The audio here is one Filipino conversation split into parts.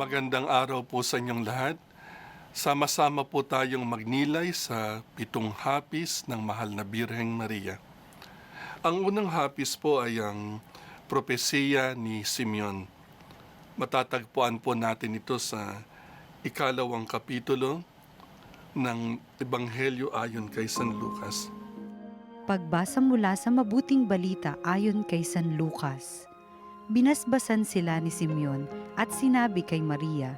Magandang araw po sa inyong lahat. Sama-sama po tayong magnilay sa 7 hapis ng Mahal na Birheng Maria. Ang unang hapis po ay ang propesiya ni Simeon. Matatagpuan po natin ito sa 2 kapitulo ng Ebanghelyo ayon kay San Lucas. Pagbasa mula sa mabuting balita ayon kay San Lucas. Binasbasan sila ni Simeon at sinabi kay Maria,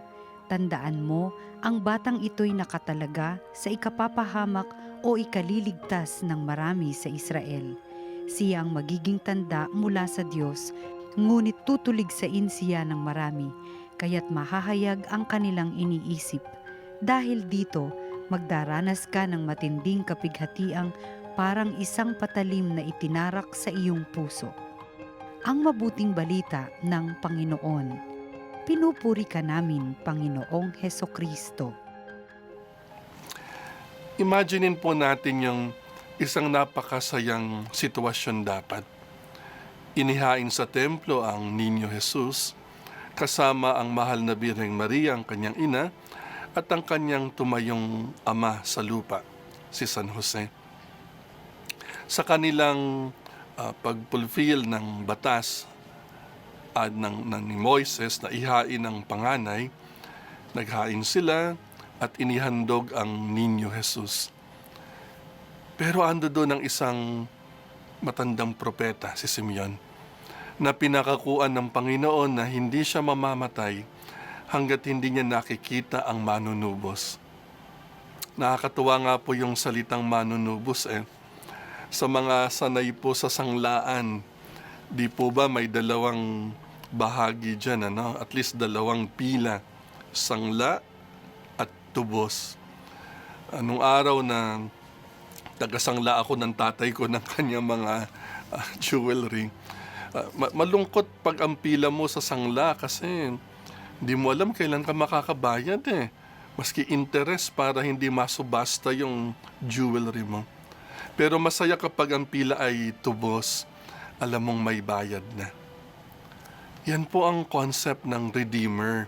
"Tandaan mo, ang batang ito'y nakatalaga sa ikapapahamak o ikaliligtas ng marami sa Israel. Siya ang magiging tanda mula sa Diyos, ngunit tutuligsain siya ng marami, kaya't mahahayag ang kanilang iniisip. Dahil dito, magdaranas ka ng matinding kapighatiang parang isang patalim na itinarak sa iyong puso." Ang mabuting balita ng Panginoon. Pinupuri ka namin, Panginoong Hesukristo. Imaginein po natin yung isang napakasayang sitwasyon dapat. Inihain sa templo ang Niño Jesus, kasama ang Mahal na Birheng Maria, ang kanyang ina, at ang kanyang tumayong ama sa lupa, si San Jose. Sa kanilang pag-fulfill ng batas ni Moises na ihain ang panganay, naghain sila at inihandog ang Niño Jesus. Pero ando doon ang isang matandang propeta, si Simeon, na pinakakuan ng Panginoon na hindi siya mamamatay hanggat hindi niya nakikita ang manunubos. Nakakatuwa nga po yung salitang manunubos Sa mga sanay po sa sanglaan, di po ba may dalawang bahagi dyan, At least dalawang pila, sangla at tubos. Anong araw na tagasangla ako ng tatay ko ng kanyang mga jewelry. Malungkot pag ang pila mo sa sangla kasi hindi mo alam kailan ka makakabayad Maski interest para hindi masubasta yung jewelry mo. Pero masaya kapag ang pila ay tubos, alam mong may bayad na. Yan po ang concept ng Redeemer,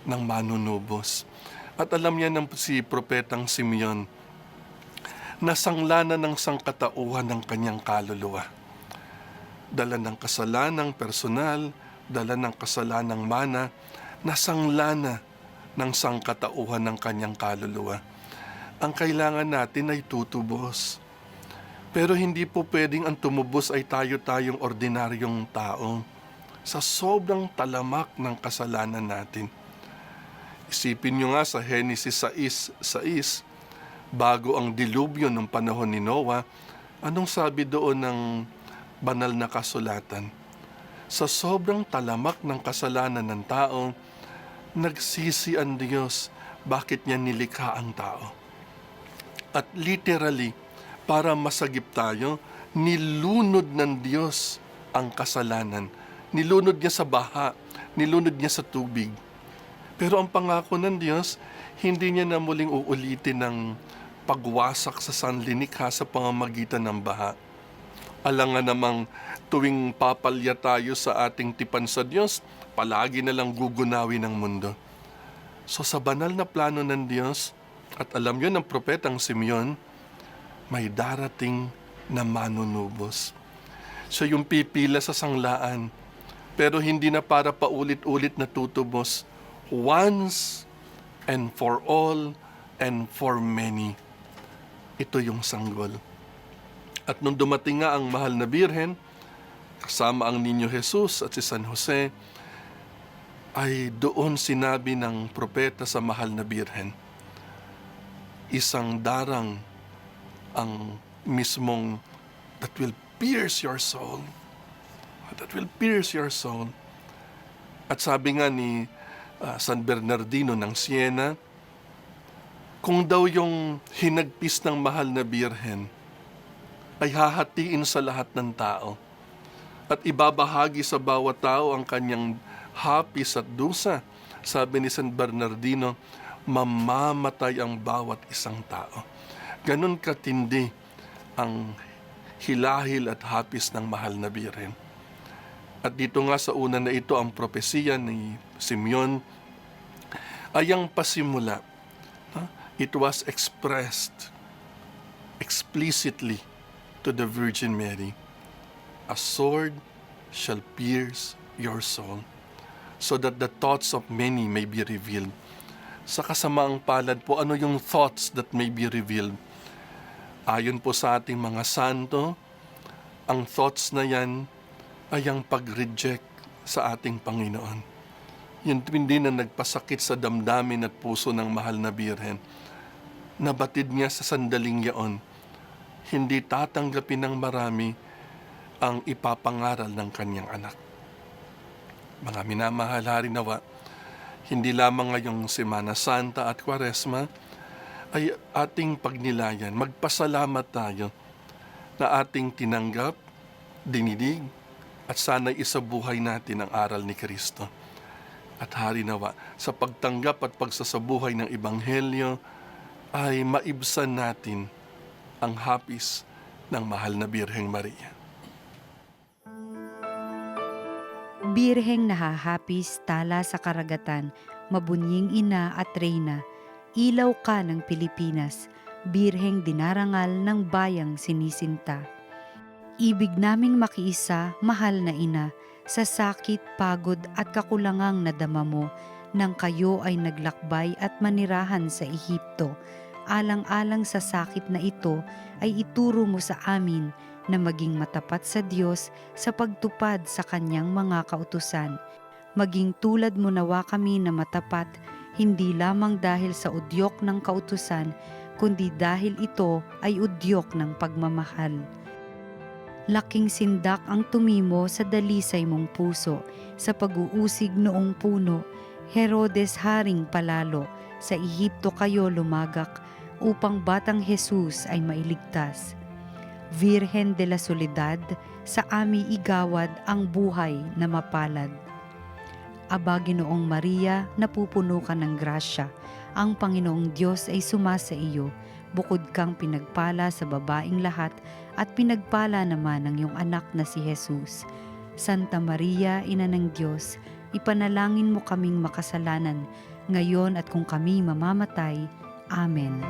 ng manunubos. At alam niya ng si Propetang Simeon, nasangla na ng sangkatauhan ng kanyang kaluluwa. Dala ng kasalanang personal, dala ng kasalanang mana, nasangla na ng sangkatauhan ng kanyang kaluluwa. Ang kailangan natin ay tutubos. Pero hindi po pwedeng ang tumubos ay tayo-tayong ordinaryong tao sa sobrang talamak ng kasalanan natin. Isipin nyo nga sa Genesis 6:6, bago ang dilubyo ng panahon ni Noah, anong sabi doon ng banal na kasulatan? Sa sobrang talamak ng kasalanan ng tao, nagsisi ang Diyos bakit niya nilikha ang tao. At literally, para masagip tayo, nilunod ng Diyos ang kasalanan. Nilunod niya sa baha, nilunod niya sa tubig. Pero ang pangako ng Diyos, hindi niya na muling uulitin ng pagwasak sa sanlinikha sa pamamagitan ng baha. Alangan namang tuwing papalya tayo sa ating tipan sa Diyos, palagi na lang gugunawi ng mundo. So sa banal na plano ng Diyos, at alam yun ng propetang Simeon, may darating na manunubos. Siya yung pipila sa sanglaan, pero hindi na para paulit-ulit na tutubos. Once and for all and for many. Ito yung sanggol. At nung dumating nga ang Mahal na Birhen, kasama ang Niño Jesus at si San Jose, ay doon sinabi ng propeta sa Mahal na Birhen, isang darang ang mismong that will pierce your soul. That will pierce your soul. At sabi nga ni San Bernardino ng Siena, kung daw yung hinagpis ng Mahal na Birhen ay hahatiin sa lahat ng tao at ibabahagi sa bawat tao ang kanyang hapis at dusa, sabi ni San Bernardino, mamamatay ang bawat isang tao. Ganon katindi ang hilahil at hapis ng Mahal na Birhen. At dito nga sa una na ito ang propesiya ni Simeon ay ang pasimula. It was expressed explicitly to the Virgin Mary. A sword shall pierce your soul, so that the thoughts of many may be revealed. Sa kasamaang palad po, ano yung thoughts that may be revealed? Ayon po sa ating mga santo, ang thoughts na yan ay ang pag-reject sa ating Panginoon. Yun din na nagpasakit sa damdamin at puso ng mahal na Birhen. Nabatid niya sa sandaling yaon, hindi tatanggapin ng marami ang ipapangaral ng kanyang anak. Mga minamahal, harinawa, hindi lamang ngayong Semana Santa at Kwaresma ay ating pagnilayan. Magpasalamat tayo na ating tinanggap, dinidig, at sana'y isabuhay natin ang aral ni Kristo. At harinawa, sa pagtanggap at pagsasabuhay ng Ebanghelyo, ay maibsan natin ang hapis ng mahal na Birheng Maria. Birheng nahahapis tala sa karagatan, mabunying ina at reyna, ilaw ka ng Pilipinas, Birheng dinarangal ng bayang sinisinta. Ibig naming makiisa, mahal na ina, sa sakit, pagod at kakulangang nadama mo, nang kayo ay naglakbay at manirahan sa Ehipto. Alang-alang sa sakit na ito ay ituro mo sa amin na maging matapat sa Diyos sa pagtupad sa kanyang mga kautusan. Maging tulad mo nawa kami na matapat, hindi lamang dahil sa udyok ng kautusan, kundi dahil ito ay udyok ng pagmamahal. Laking sindak ang tumimo sa dalisay mong puso, sa pag-uusig noong puno, Herodes haring palalo, sa Ehipto kayo lumagak, upang batang Jesus ay mailigtas. Virhen de la Soledad, sa ami igawad ang buhay na mapalad. Aba, Ginoong Maria, napupuno ka ng grasya, ang Panginoong Diyos ay sumasa iyo, bukod kang pinagpala sa babaing lahat, at pinagpala naman ang iyong anak na si Jesus. Santa Maria, Ina ng Diyos, ipanalangin mo kaming makasalanan, ngayon at kung kami mamamatay. Amen.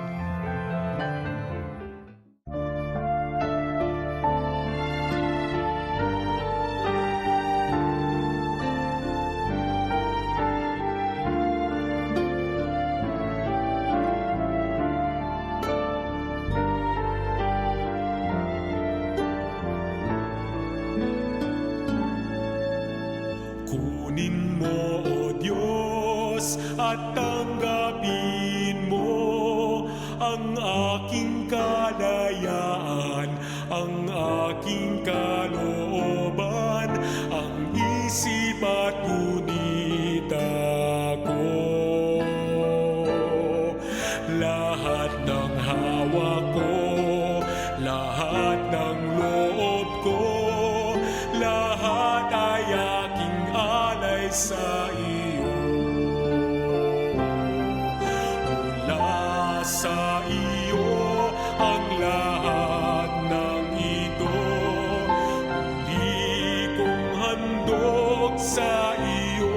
Kunin mo, O Diyos, at tanggapin mo ang aking kalayaan, ang aking kalooban, ang isip at gunita ko. Lahat ng hawak ko, lahat ng loob ko, lahat ay aking alay sa iyo. Mula sa iyo ang lahat ng ito, muli kong handog sa iyo.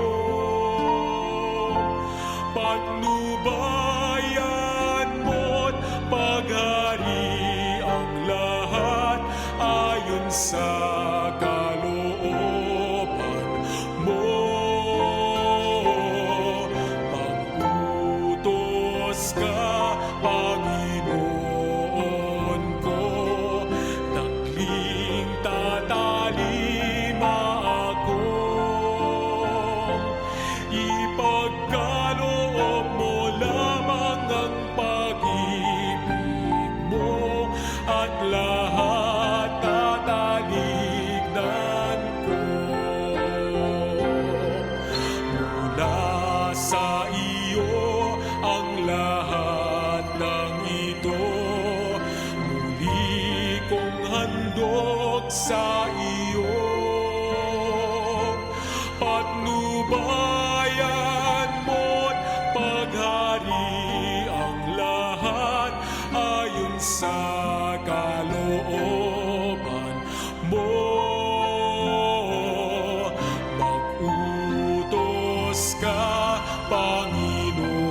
Patnubayan mo't paghari ang lahat ayon sa kalooban mo. Pag-utos ka, Panginoon ko, tagling tatalima ako. Ipagkaloob mo lamang ang pag-ibig mo, at lahat tataligdan ko. Mula sa iyo ang lahat ng ito, muli kong handog sa iyo. Patnubayan mo't paghari ang lahat ayon sa kalooban mo. Mag-utos ka, Panginoon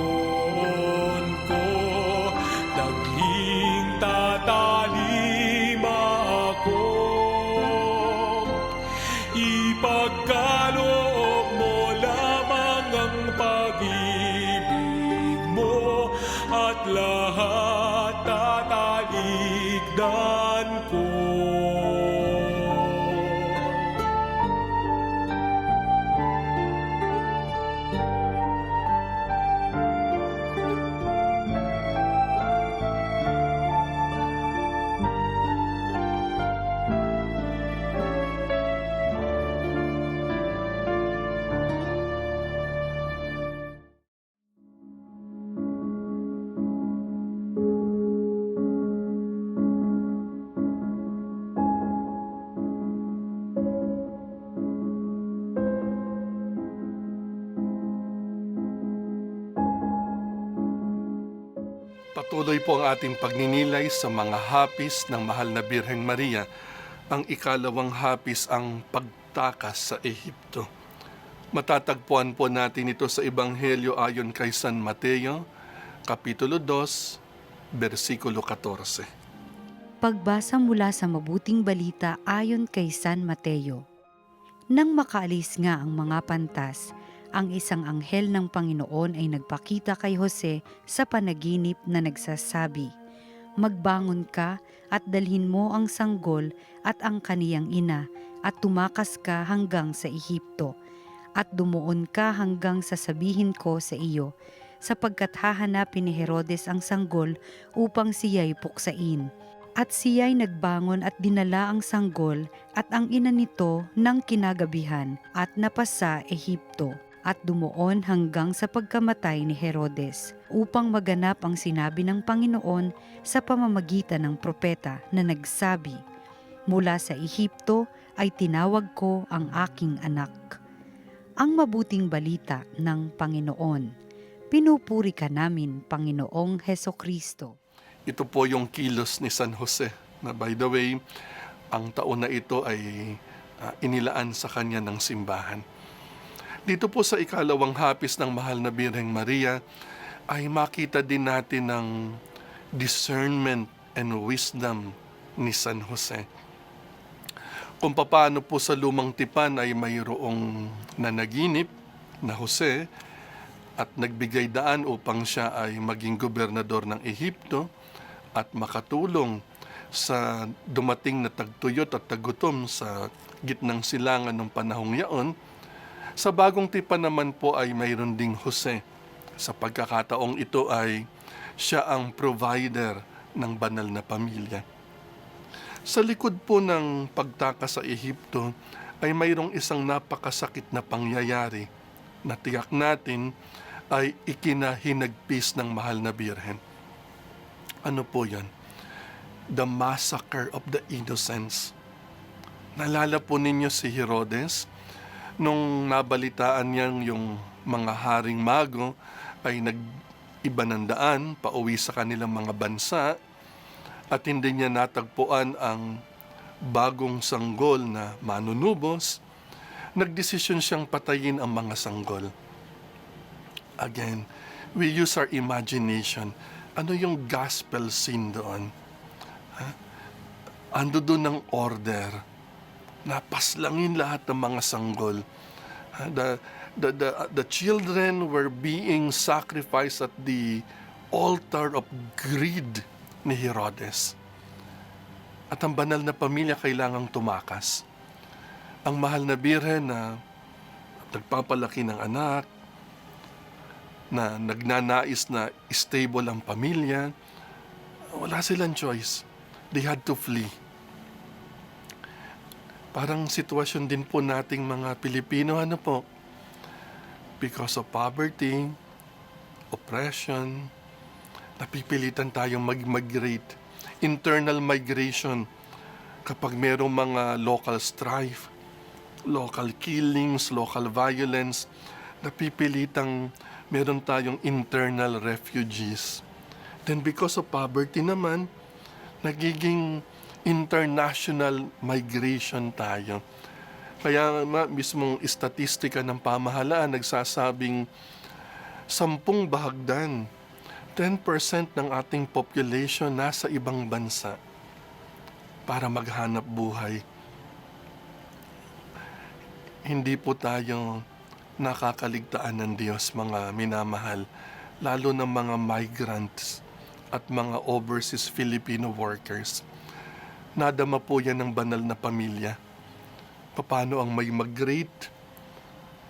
ipagkaloob mo lamang ang pag-ibig mo at lahat tatalikdan ko. Patuloy po ang ating pagninilay sa mga hapis ng Mahal na Birheng Maria. Ang ikalawang hapis ang pagtakas sa Ehipto. Matatagpuan po natin ito sa Ebanghelyo ayon kay San Mateo, Kapitulo 2, versikulo 14. Pagbasa mula sa mabuting balita ayon kay San Mateo. Nang makaalis nga ang mga pantas, ang isang anghel ng Panginoon ay nagpakita kay Jose sa panaginip na nagsasabi, "Magbangon ka at dalhin mo ang sanggol at ang kaniyang ina at tumakas ka hanggang sa Ehipto at dumuon ka hanggang sa sabihin ko sa iyo, sapagkat hahanapin ni Herodes ang sanggol upang siya'y puksain." At siya'y nagbangon at dinala ang sanggol at ang ina nito ng kinagabihan at napasa Ehipto at dumuon hanggang sa pagkamatay ni Herodes upang maganap ang sinabi ng Panginoon sa pamamagitan ng propeta na nagsabi, "Mula sa Ehipto ay tinawag ko ang aking anak." Ang mabuting balita ng Panginoon. Pinupuri ka namin, Panginoong Hesukristo. Ito po yung kilos ni San Jose na, by the way, ang taon na ito ay inilaan sa kanya ng simbahan. Dito po sa ikalawang hapis ng Mahal na Birheng Maria ay makita din natin ang discernment and wisdom ni San Jose. Kung paano po sa lumang tipan ay mayroong nanaginip na Jose at nagbigay daan upang siya ay maging gobernador ng Ehipto at makatulong sa dumating na tagtuyot at tagutom sa gitnang silangan ng panahong yaon. Sa bagong tipan naman po ay mayroon ding Jose. Sa pagkakataong ito ay siya ang provider ng banal na pamilya. Sa likod po ng pagtakas sa Ehipto ay mayroong isang napakasakit na pangyayari na tiyak natin ay ikinahinagpis ng Mahal na Birhen. Ano po yan? The massacre of the innocents. Nalala po ninyo si Herodes? Nung nabalitaan niyang yung mga haring mago ay nag-iba ng daan, pauwi sa kanilang mga bansa, at hindi niya natagpuan ang bagong sanggol na manunubos, nagdesisyon siyang patayin ang mga sanggol. Again, we use our imagination. Ano yung gospel scene doon? Ando doon ng order na paslangin lahat ng mga sanggol. The children were being sacrificed at the altar of greed ni Herodes. At ang banal na pamilya kailangang tumakas. Ang Mahal na Birhen na nagpapalaki ng anak, na nagnanais na stable ang pamilya, wala silang choice. They had to flee. Parang sitwasyon din po nating mga Pilipino, ano po? Because of poverty, oppression, napipilitan tayong mag-migrate. Internal migration kapag merong mga local strife, local killings, local violence, napipilitang meron tayong internal refugees. Then because of poverty naman, nagiging international migration tayo. Kaya mismong istatistika ng pamahalaan nagsasabing 10 bahagdan, 10% ng ating population nasa ibang bansa para maghanap buhay. Hindi po tayo nakakaligtaan ng Diyos, mga minamahal, lalo ng mga migrants at mga overseas Filipino workers. Nadama po yan ng banal na pamilya. Paano ang may migrate?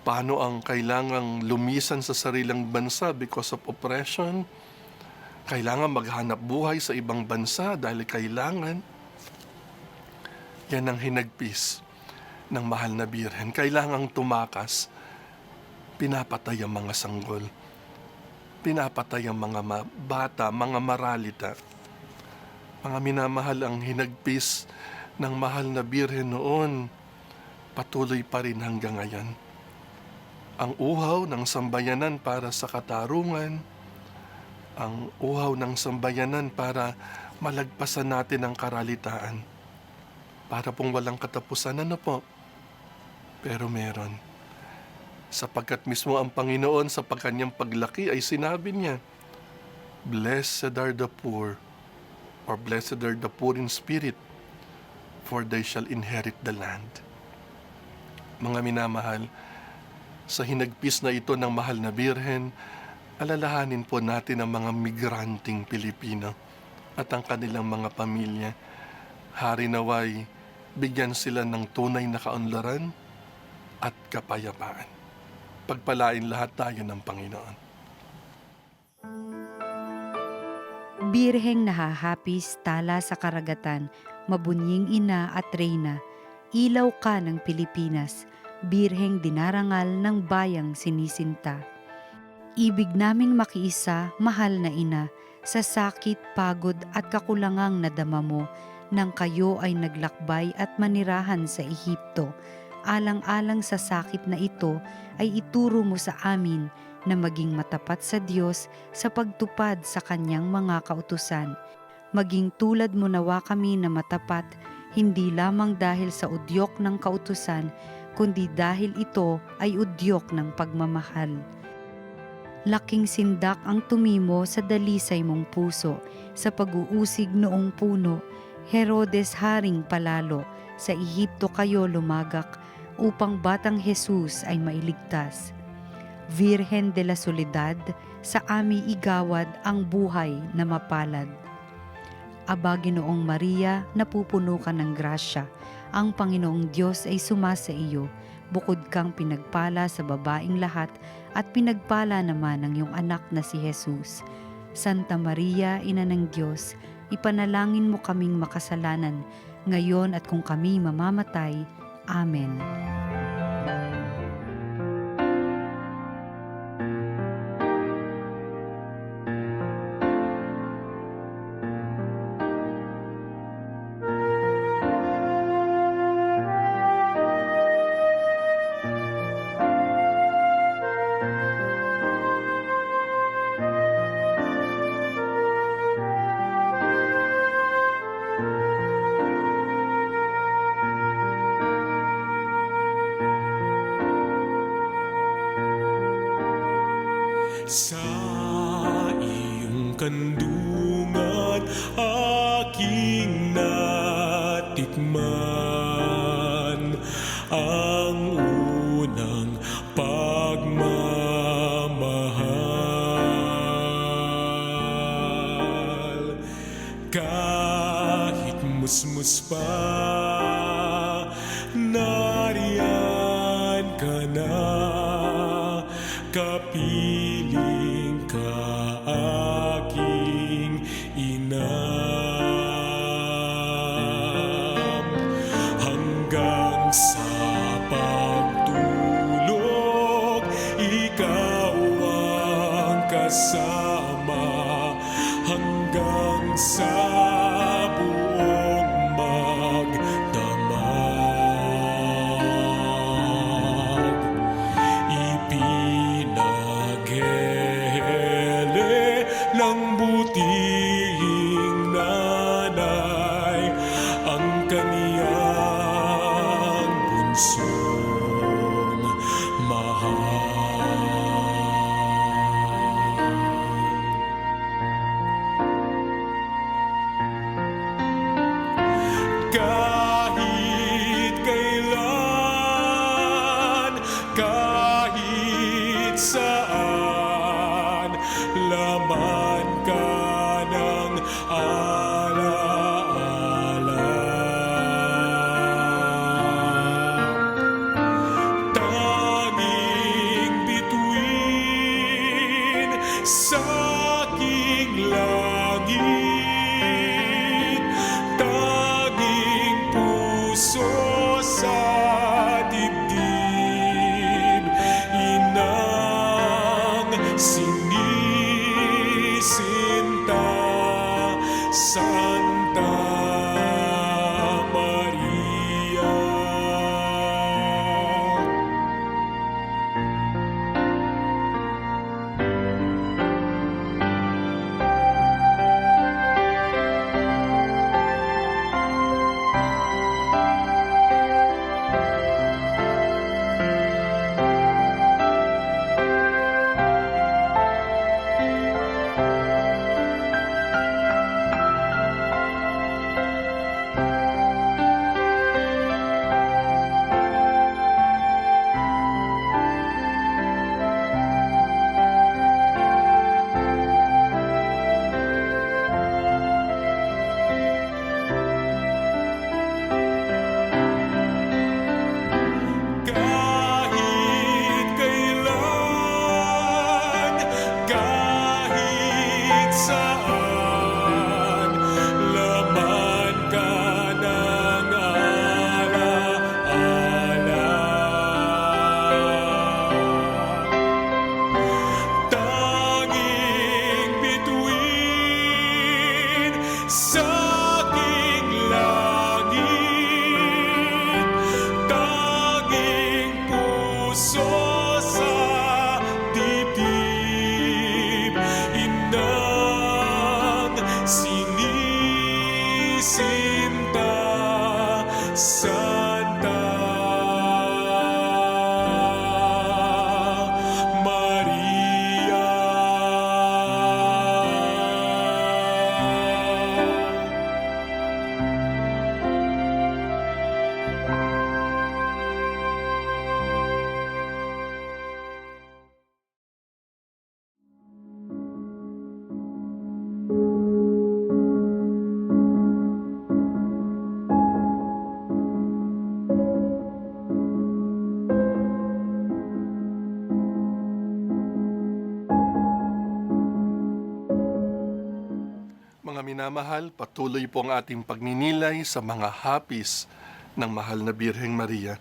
Paano ang kailangang lumisan sa sarilang bansa because of oppression? Kailangan maghanap buhay sa ibang bansa dahil kailangan. Yan ang hinagpis ng mahal na birhen. Kailangang tumakas. Pinapatay ang mga sanggol. Pinapatay ang mga bata, mga maralita. Mga minamahal, ang hinagpis ng mahal na birhen noon, patuloy pa rin hanggang ngayon. Ang uhaw ng sambayanan para sa katarungan, ang uhaw ng sambayanan para malagpasan natin ang karalitaan. Para pong walang katapusan, ano po? Pero meron. Sapagkat mismo ang Panginoon sa kanyang paglaki ay sinabi niya, "Blessed are the poor," or "Blessed are the poor in spirit, for they shall inherit the land." Mga minamahal, sa hinagpis na ito ng mahal na birhen, alalahanin po natin ang mga migranting Pilipino at ang kanilang mga pamilya. Hari naway, bigyan sila ng tunay na kaunlaran at kapayapaan. Pagpalain lahat tayo ng Panginoon. Birheng nahahapis tala sa karagatan, mabunying ina at reyna, ilaw ka ng Pilipinas, birheng dinarangal ng bayang sinisinta. Ibig naming makiisa, mahal na ina, sa sakit, pagod at kakulangang nadama mo, nang kayo ay naglakbay at manirahan sa Ehipto. Alang-alang sa sakit na ito ay ituro mo sa amin na maging matapat sa Diyos sa pagtupad sa kanyang mga kautusan. Maging tulad mo nawa kami na matapat, hindi lamang dahil sa udyok ng kautusan, kundi dahil ito ay udyok ng pagmamahal. Laking sindak ang tumimo sa dalisay mong puso, sa pag-uusig noong puno, Herodes haring palalo, sa Ehipto kayo lumagak, upang batang Jesus ay mailigtas. Virhen de la Soledad, sa ami igawad ang buhay na mapalad. Aba, Ginoong Maria, napupuno ka ng grasya, ang Panginoong Diyos ay sumasa iyo, bukod kang pinagpala sa babaing lahat, at pinagpala naman ang iyong anak na si Jesus. Santa Maria, Ina ng Diyos, ipanalangin mo kaming makasalanan, ngayon at kung kami mamamatay. Amen. Sa iyong kandungan aking natikman ang unang pagmamahal. Kahit musmus pa, nariyan ka na, kapiling ka aking ina. Hanggang sa pagtulog, ikaw ang kasama, hanggang sa buong magdamag. Ipinaghele ng butihing nanay ang kaniyang bunsong mahal. Kahit kailan puso sa dibdib, inang sinisinta, Santa Maria. Kahit kailan, kahit saan, laman ka ng alaala. Tanging bituin sa aking langit, tanging puso sa dibdib, inang sinisinta, Santa Maria. Mga minamahal, patuloy po ang ating pagninilay sa mga hapis ng mahal na Birheng Maria.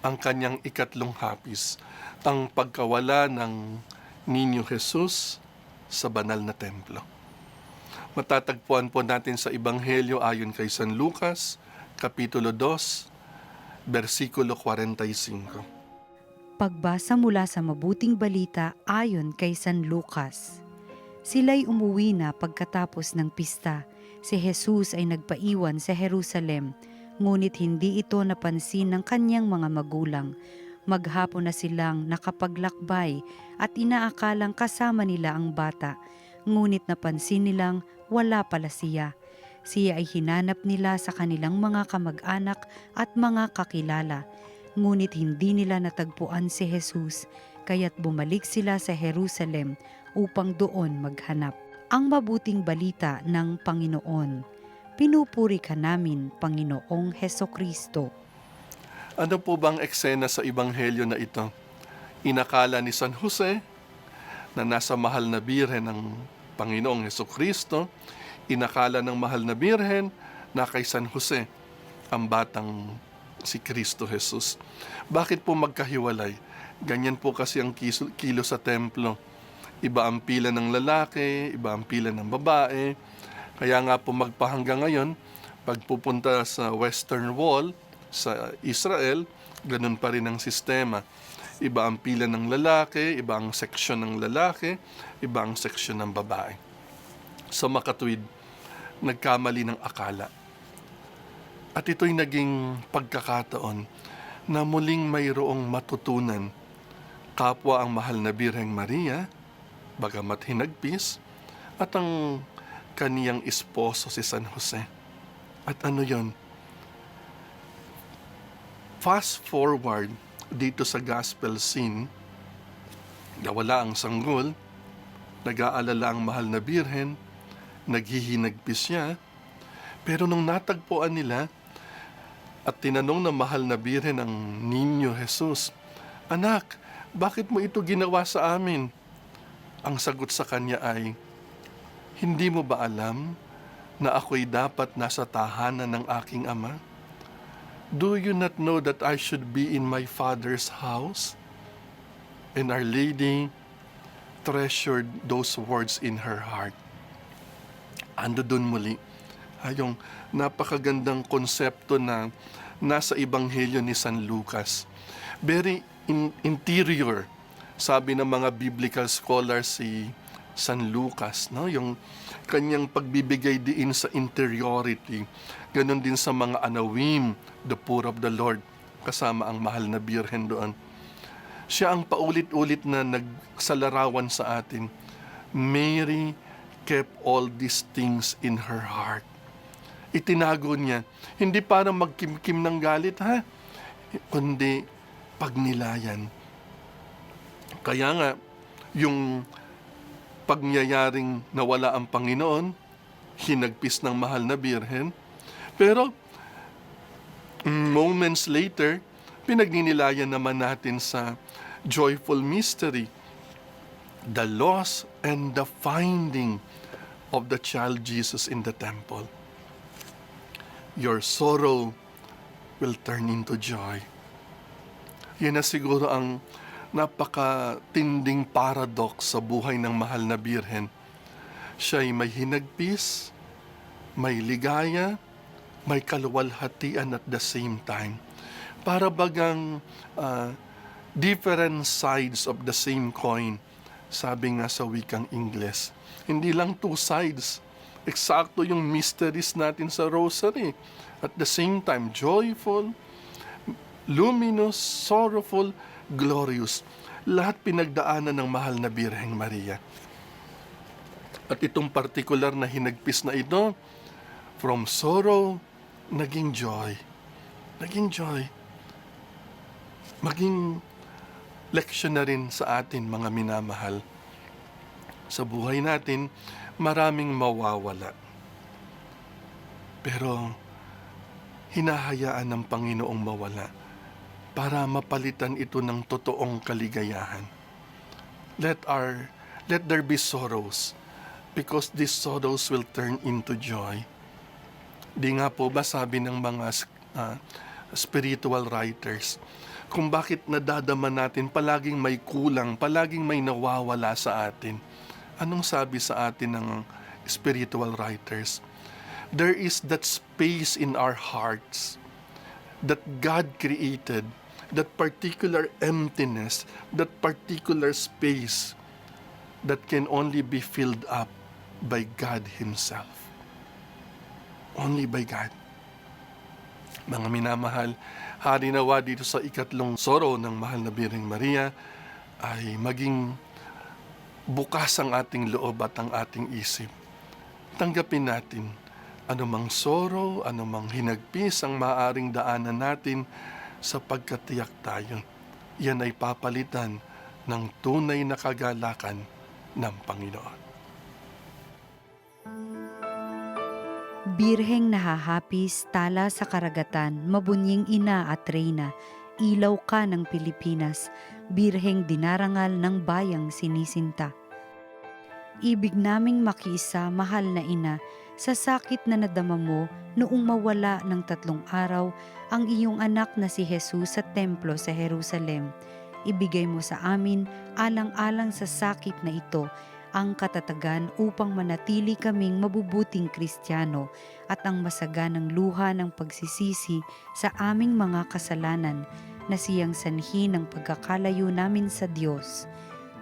Ang kanyang ikatlong hapis, ang pagkawala ng Niño Jesus sa banal na templo. Matatagpuan po natin sa Ebanghelyo ayon kay San Lucas, Kapitulo 2, versikulo 45. Pagbasa mula sa mabuting balita ayon kay San Lucas. Sila'y umuwi na pagkatapos ng pista. Si Jesus ay nagpaiwan sa Jerusalem, ngunit hindi ito napansin ng kanyang mga magulang. Maghapon na silang nakapaglakbay at inaakalang kasama nila ang bata, ngunit napansin nilang wala pala siya. Siya ay hinanap nila sa kanilang mga kamag-anak at mga kakilala, ngunit hindi nila natagpuan si Jesus, kaya't bumalik sila sa Jerusalem upang doon maghanap. Ang mabuting balita ng Panginoon. Pinupuri ka namin, Panginoong Hesukristo. Ano po bang eksena sa Ebanghelyo na ito? Inakala ni San Jose na nasa mahal na birhen ng Panginoong Hesukristo, inakala ng mahal na birhen na kay San Jose ang batang si Kristo Jesus. Bakit po magkahiwalay? Ganyan po kasi ang kilo sa templo. Iba ang pila ng lalaki, iba ang pila ng babae. Kaya nga po magpahanggang ngayon, pagpupunta sa Western Wall, sa Israel, ganun pa rin ang sistema. Iba ang pila ng lalaki, iba ang seksyon ng lalaki, iba ang seksyon ng babae. Sa makatuwid, nagkamali ng akala. At ito'y naging pagkakataon na muling mayroong matutunan. Kapwa ang mahal na Birheng Maria, bagamat hinagpis, at ang kaniyang esposo si San Jose. At ano yon? Fast forward dito sa gospel scene, nawala ang sanggol, nag-aalala ang mahal na birhen, naghihinagpis siya, pero nung natagpuan nila at tinanong ng mahal na birhen ang Niño Jesus, "Anak, bakit mo ito ginawa sa amin?" Ang sagot sa kanya ay, "Hindi mo ba alam na ako'y dapat nasa tahanan ng aking ama? Do you not know that I should be in my Father's house? And Our Lady treasured those words in her heart. Ando dun muli, yung napakagandang konsepto na nasa Ebanghelyo ni San Lucas. Very interior, sabi ng mga biblical scholars si San Lucas, no? Yung kanyang pagbibigay diin sa interiority. Ganon din sa mga anawim, the poor of the Lord, kasama ang mahal na Birhen doon. Siya ang paulit-ulit na nagsalarawan sa atin. Mary kept all these things in her heart. Itinago niya, hindi para magkimkim ng galit, kundi pagnilayan. Kaya nga, yung pagyayaring nawala ang Panginoon, hinagpis ng mahal na Birhen, pero moments later, pinagninilayan naman natin sa joyful mystery, the loss and the finding of the child Jesus in the temple. Your sorrow will turn into joy. Yan na siguro ang napakatinding paradox sa buhay ng mahal na Birhen. Siya'y may hinagpis, may ligaya, may kaluwalhatian at the same time. Para bagang different sides of the same coin, sabi nga sa wikang Ingles. Hindi lang two sides. Eksakto yung mysteries natin sa rosary. At the same time, joyful, luminous, sorrowful, glorious. Lahat pinagdaanan ng mahal na Birheng Maria. At itong particular na hinagpis na ito, from sorrow, naging joy. Naging joy. Maging leksyon na rin sa atin, mga minamahal. Sa buhay natin, maraming mawawala. Pero, hinahayaan ng Panginoong mawala para mapalitan ito ng totoong kaligayahan. Let there be sorrows, because these sorrows will turn into joy. Di nga po ba sabi ng mga spiritual writers, kung bakit nadadama natin palaging may kulang, palaging may nawawala sa atin. Anong sabi sa atin ng spiritual writers? There is that space in our hearts that God created, that particular emptiness, that particular space that can only be filled up by God Himself. Only by God. Mga minamahal, hari nawa dito sa ikatlong soro ng mahal na Birheng Maria ay maging bukas ang ating loob at ang ating isip. Tanggapin natin anumang sorrow, anumang hinagpis ang maaaring daanan natin sa pagkatiyak tayo. Yan ay papalitan ng tunay na kagalakan ng Panginoon. Birheng nahahapis, tala sa karagatan, mabunying ina at reyna, ilaw ka ng Pilipinas, Birheng dinarangal ng bayang sinisinta. Ibig naming makiisa, mahal na ina, sa sakit na nadama mo noong mawala ng 3 araw ang iyong anak na si Jesus sa templo sa Jerusalem. Ibigay mo sa amin, alang-alang sa sakit na ito, ang katatagan upang manatili kaming mabubuting Kristiyano at ang masaganang luha ng pagsisisi sa aming mga kasalanan na siyang sanhi ng pagkakalayo namin sa Diyos.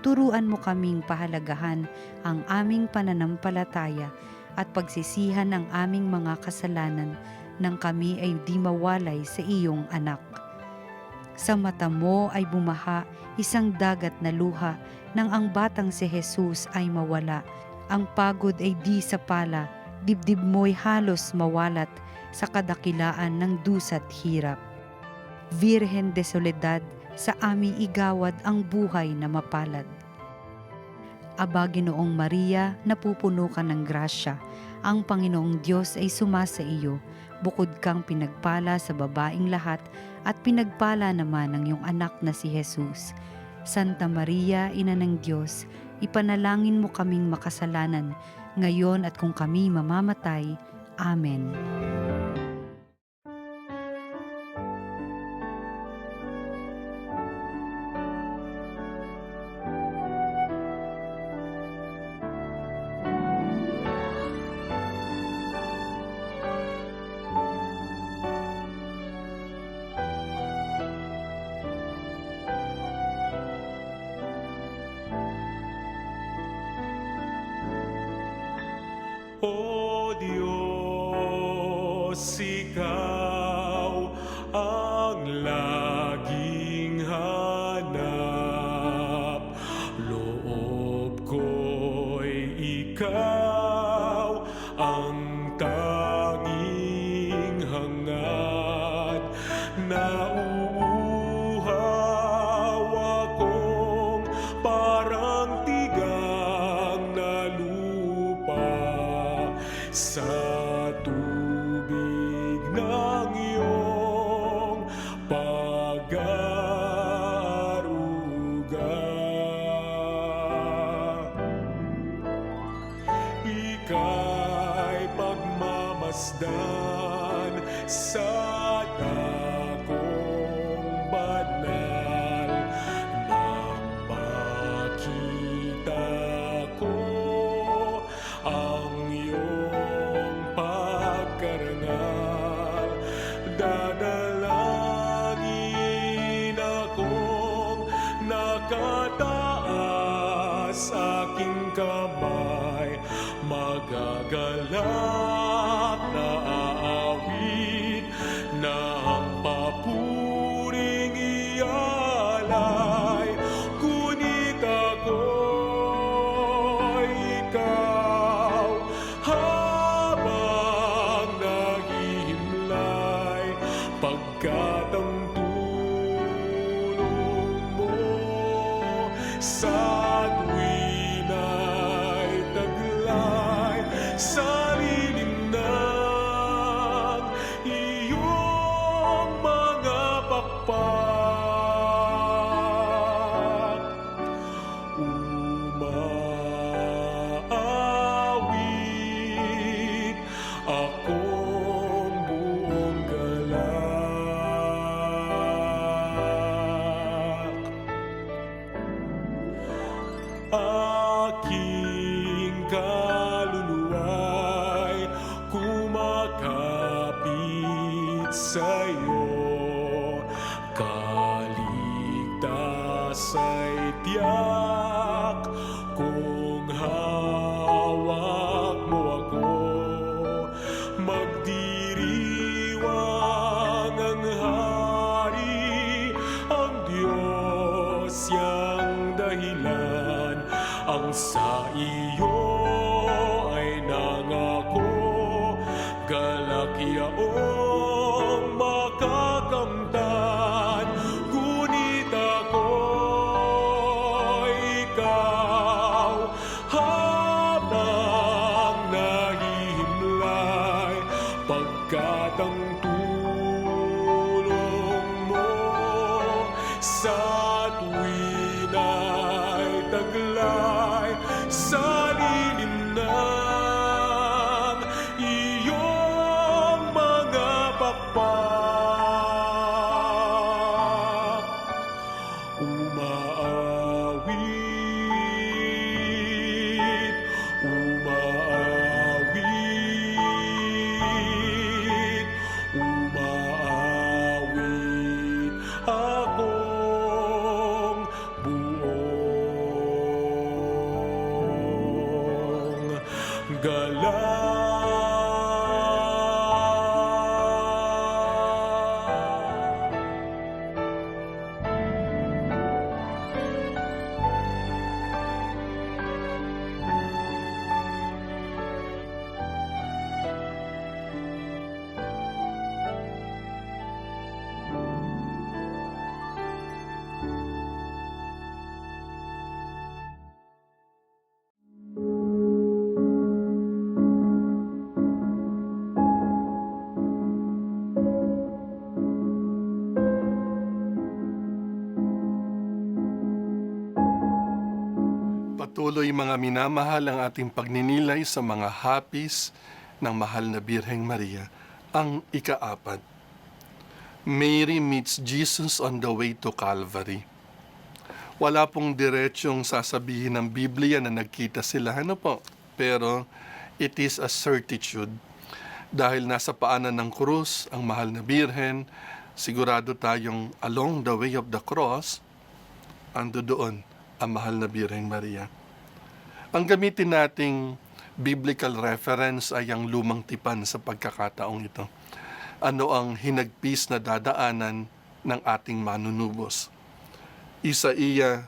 Turuan mo kaming pahalagahan ang aming pananampalataya at pagsisihan ang aming mga kasalanan nang kami ay di mawalay sa iyong anak. Sa mata mo ay bumaha isang dagat na luha nang ang batang si Jesus ay mawala. Ang pagod ay di sa pala, dibdib mo'y halos mawalat sa kadakilaan ng dusa't hirap. Virhen de Soledad, sa aming igawad ang buhay na mapalad. Aba, Ginoong Maria, napupuno ka ng grasya. Ang Panginoong Diyos ay sumasa iyo. Bukod kang pinagpala sa babaing lahat at pinagpala naman ang iyong anak na si Jesus. Santa Maria, Ina ng Diyos, ipanalangin mo kaming makasalanan, ngayon at kung kami mamamatay. Amen. O Diyos, Ikaw ang laging hanap. Loob ko'y Ikaw ang tanging hangad. Nauuhaw akong parang tigang na lupa sa tubig ng iyong pag-aaruga. Ika'y pagmamasdan sa dakong banal. Nang makita ko ang iyong pagkarangal, dadalangin akong nakataas aking kamay, magagalak na aawit na ang papuring ialay. Ngunit ako'y ikaw habang naghihimlay, pagkat ang tulong mo sa tuwin ay taglay sa lilim ng iyong mga pakpak. Umaawit akong buong galak. Aking kaluluwa'y kumakapit sa'yo, kaligtas ay tiyak kung hawak mo ako. Magdiriwang ang hari, ang Diyos yang dahilan, ang sa iyo ay nangako, galak yaong makakamtan. Ngunit ako'y ikaw habang nahihimlay, pagkat ang tulong mo sa tuwin ay taglay sa lilim ng iyong mga pakpak. Umaawit, umaawit, umaawit akong buong galak. Patuloy mga minamahal ang ating pagninilay sa mga hapis ng mahal na Birheng Maria. Ang ika-4, Mary meets Jesus on the way to Calvary. Wala pong diretsyong sasabihin ng Biblia na nagkita sila, ano po? Pero it is a certitude. Dahil nasa paanan ng krus ang mahal na Birhen, sigurado tayong along the way of the cross, ando doon ang mahal na Birheng Maria. Ang gamitin nating biblical reference ay ang lumang tipan sa pagkakataong ito. Ano ang hinagpis na dadaanan ng ating manunubos? Isaiah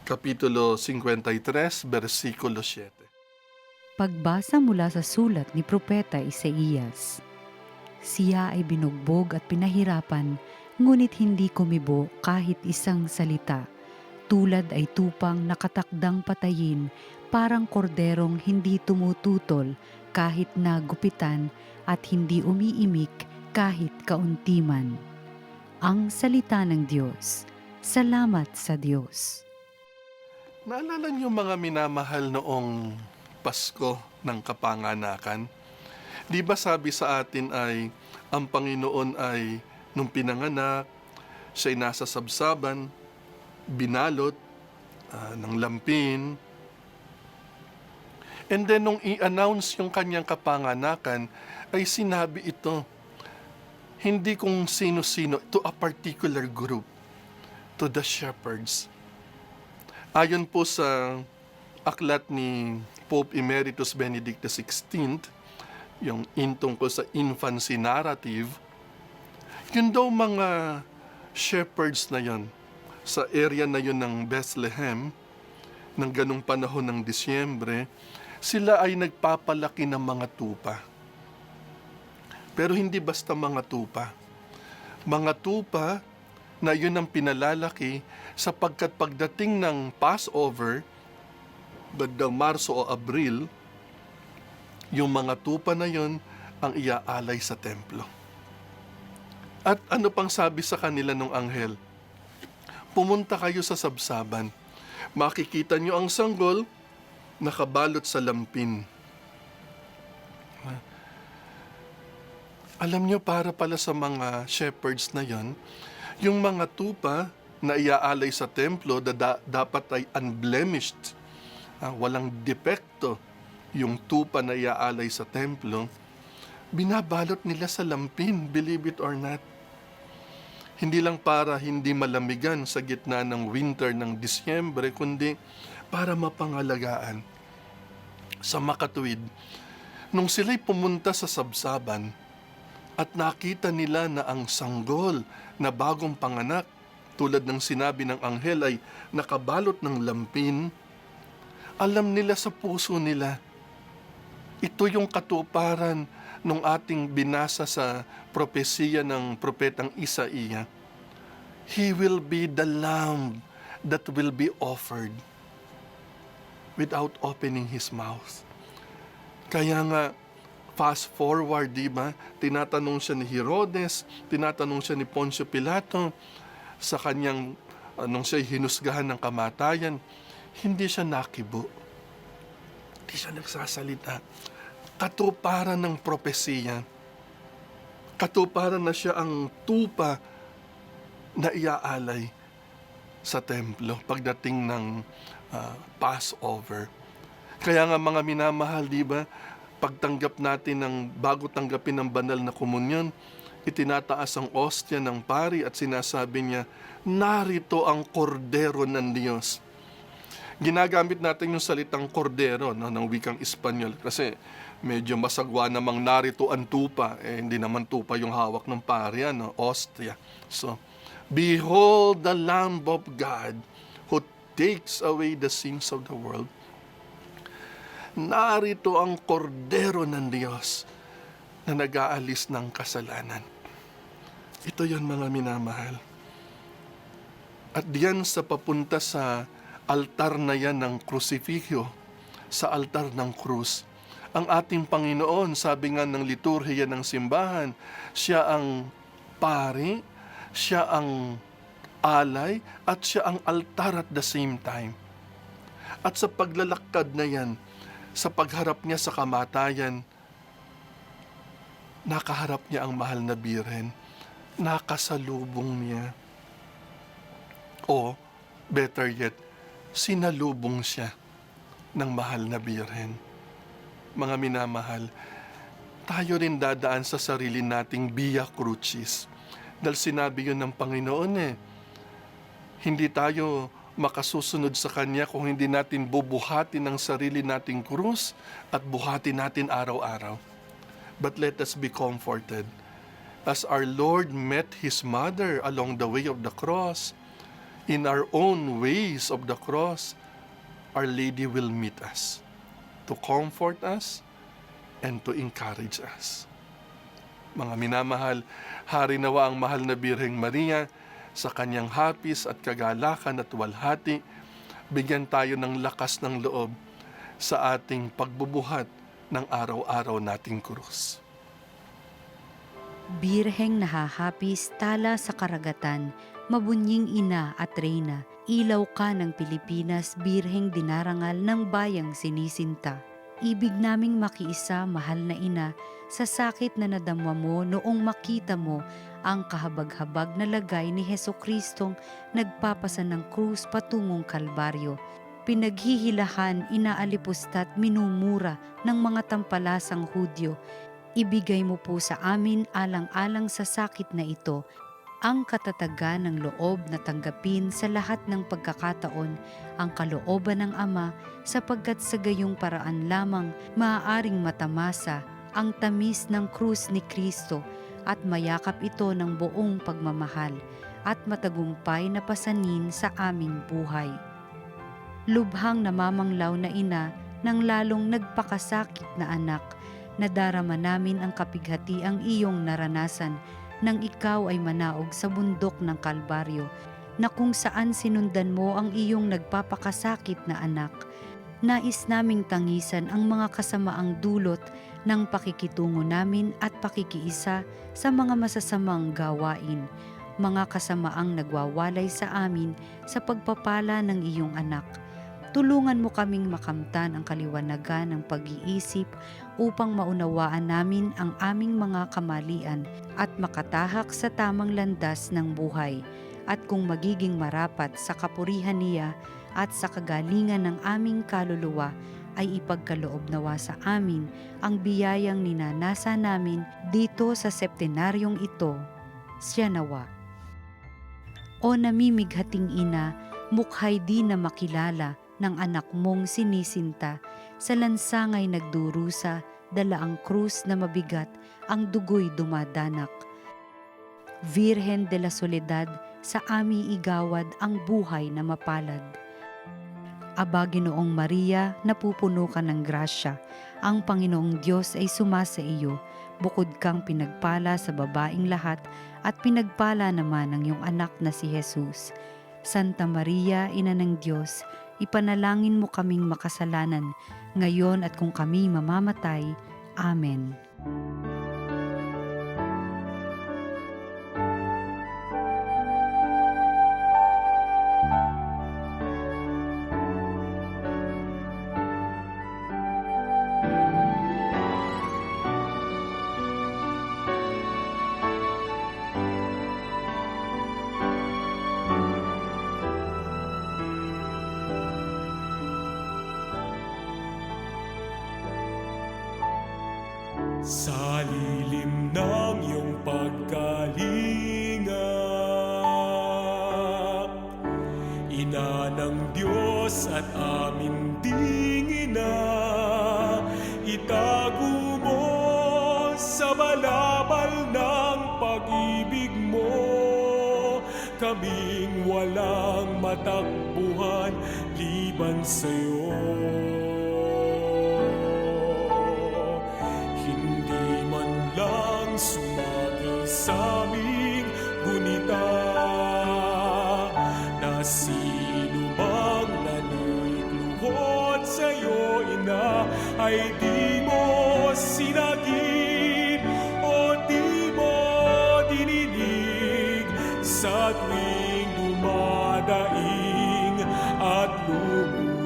Kapitulo 53, versikulo 7. Pagbasa mula sa sulat ni Propeta Isaías. Siya ay binugbog at pinahirapan, ngunit hindi kumibo kahit isang salita. Tulad ay tupang nakatakdang patayin, parang korderong hindi tumututol kahit nagupitan at hindi umiimik kahit kaunti man. Ang salita ng Diyos. Salamat sa Diyos. Naalala niyo mga minamahal noong Pasko ng kapanganakan? Di ba sabi sa atin ay ang Panginoon ay nung pinanganak, siya'y nasa sabsaban, binalot ng lampin. And then nung i-announce yung kanyang kapanganakan, ay sinabi ito, hindi kung sino-sino, to a particular group, to the shepherds. Ayon po sa aklat ni Pope Emeritus Benedict XVI, yung tungkol sa infancy narrative, yun daw mga shepherds na yon sa area na yun ng Bethlehem, ng ganong panahon ng Disyembre, sila ay nagpapalaki ng mga tupa. Pero hindi basta mga tupa. Mga tupa na yun ang pinalalaki sapagkat pagdating ng Passover, bandang Marso o Abril, yung mga tupa na yun ang iaalay sa templo. At ano pang sabi sa kanila ng anghel? Pumunta kayo sa sabsaban. Makikita nyo ang sanggol nakabalot sa lampin. Alam nyo, para pala sa mga shepherds na yon, yung mga tupa na iaalay sa templo dapat ay unblemished, walang depekto yung tupa na iaalay sa templo, binabalot nila sa lampin, believe it or not. Hindi lang para hindi malamigan sa gitna ng winter ng Disyembre, kundi para mapangalagaan. Sa makatuwid, nung sila'y pumunta sa sabsaban at nakita nila na ang sanggol na bagong panganak, tulad ng sinabi ng anghel, ay nakabalot ng lampin, alam nila sa puso nila, ito yung katuparan nung ating binasa sa propesiya ng propetang Isaiah. He will be the lamb that will be offered without opening his mouth. Kaya nga, fast forward, di ba? Tinatanong siya ni Herodes, tinatanong siya ni Poncio Pilato sa kanyang, nung siya'y hinusgahan ng kamatayan, hindi siya nakibo. Hindi siya nagsasalita. Katuparan ng propesiya. Katuparan na siya ang tupa na iaalay sa templo pagdating ng Passover. Kaya nga mga minamahal, di ba? Pagtanggap natin ng bago tanggapin ng banal na komunyon, itinataas ang ostya ng pari at sinasabi niya, narito ang kordero ng Diyos. Ginagamit natin yung salitang kordero ng wikang Espanyol kasi medyo masagwa namang narito ang tupa. Hindi naman tupa yung hawak ng pari, ostya. So, behold the Lamb of God who takes away the sins of the world. Narito ang kordero ng Diyos na nag-aalis ng kasalanan. Ito yon mga minamahal. At diyan sa papunta sa altar na yan ng krusifixyo, sa altar ng krus, ang ating Panginoon, sabi nga ng liturhiya ng simbahan, siya ang pari, siya ang alay, at siya ang altar at the same time. At sa paglalakad na yan, sa pagharap niya sa kamatayan, nakaharap niya ang mahal na birhen, nakasalubong niya. O, better yet, sinalubong siya ng mahal na birhen. Mga minamahal, tayo rin dadaan sa sarili nating Via Crucis. Dahil sinabi yun ng Panginoon hindi tayo makasusunod sa Kanya kung hindi natin bubuhatin ang sarili nating krus at buhatin natin araw-araw. But let us be comforted. As our Lord met His mother along the way of the cross, in our own ways of the cross, Our Lady will meet us to comfort us and to encourage us. Mga minamahal, hari nawa ang mahal na Birheng Maria sa kanyang hapis at kagalakan at walhati, bigyan tayo ng lakas ng loob sa ating pagbubuhat ng araw-araw nating krus. Birheng nahahapis tala sa karagatan, mabunying ina at reyna, ilaw ka ng Pilipinas, birheng dinarangal ng bayang sinisinta. Ibig naming makiisa, mahal na ina, sa sakit na nadamwa mo noong makita mo ang kahabag-habag na lagay ni Hesukristong nagpapasa ng krus patungong Kalbaryo. Pinaghihilahan, inaalipustat, minumura ng mga tampalasang Hudyo. Ibigay mo po sa amin alang-alang sa sakit na ito, ang katatagan ng loob na tanggapin sa lahat ng pagkakataon ang kalooban ng Ama, sapagkat sa gayong paraan lamang maaaring matamasa ang tamis ng krus ni Kristo at mayakap ito ng buong pagmamahal at matagumpay na pasanin sa aming buhay. Lubhang namamanglaw na ina ng lalong nagpakasakit na anak, nadarama namin ang kapighatiang iyong naranasan nang ikaw ay manaog sa bundok ng Kalbaryo, na kung saan sinundan mo ang iyong nagpapakasakit na anak. Nais naming tangisan ang mga kasamaang dulot ng pakikitungo namin at pakikiisa sa mga masasamang gawain, mga kasamaang nagwawalay sa amin sa pagpapala ng iyong anak. Tulungan mo kaming makamtan ang kaliwanagan ng pag-iisip upang maunawaan namin ang aming mga kamalian at makatahak sa tamang landas ng buhay. At kung magiging marapat sa kapurihan niya at sa kagalingan ng aming kaluluwa, ay ipagkaloob nawa sa amin ang biyayang ninanasa namin dito sa septenaryong ito. Siya nawa. O namimighating ina, mukhay di na makilala ng anak mong sinisinta, sa lansangay nagdurusa, dala ang krus na mabigat, ang dugo'y dumadanak. Virhen de la Soledad, sa ami igawad ang buhay na mapalad. Aba, Ginoong Maria, napupuno ka ng grasya, ang Panginoong Diyos ay sumasa iyo, bukod kang pinagpala sa babaing lahat, at pinagpala naman ang iyong anak na si Jesus. Santa Maria, Ina ng Diyos, ipanalangin mo kaming makasalanan, ngayon at kung kami mamamatay. Amen. Sa lilim ng iyong pagkalinga, Ina ng Diyos at amin ding ina, itago mo sa balabal ng pag-ibig mo kaming walang matakbuhan liban sa'yo. Sumagi sa aming gunita, na sino mang nanikluhod sa'yo, Ina, ay di mo sinagip o di mo dininig sa tuwing dumadaing at lumuluha.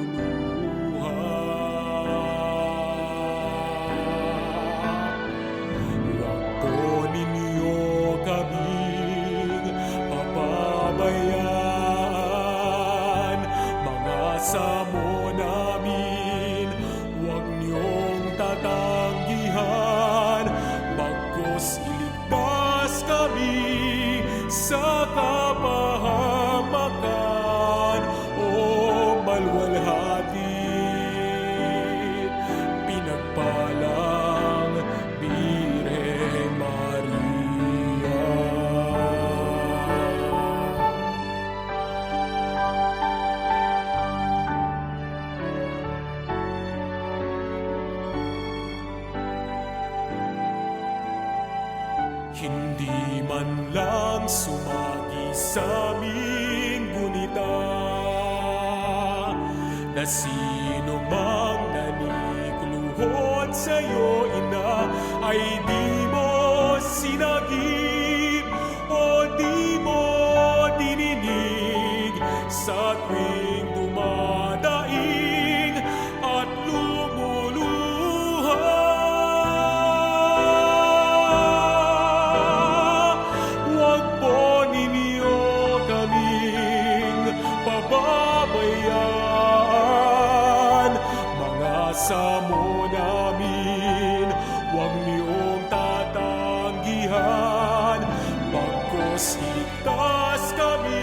Samo namin, huwag niyong tatanggihan, bagkus iligtas kami sa kapahamakan. O man lang sumagi sa aming gunita, na sino mang nanikluhod sa'yo, Ina, ay di mo sinagip o di mo dininig sa tuwing dumadaing at lumuluha. Huwag po ninyo kaming pababayaan, mga samo namin, huwag niyong tatanggihan, bagkus iligtas kami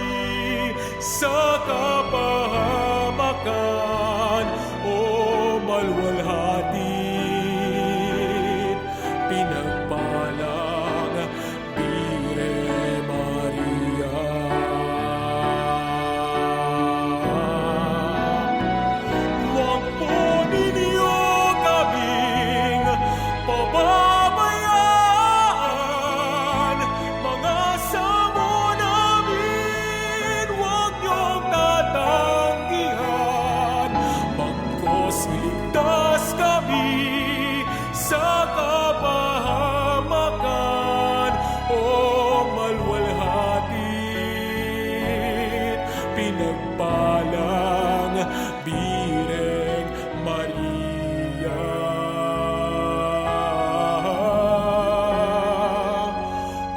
sa kapahamakan o malwalhatin. Pinagpalang Bire Maria. Huwag po ninyo kaming pababayaan, mga samo namin, huwag niyong tatanggihan, bagkus iligtas kami sa kapahamakan o malwalhatin. Pinagpalang Bireng Maria.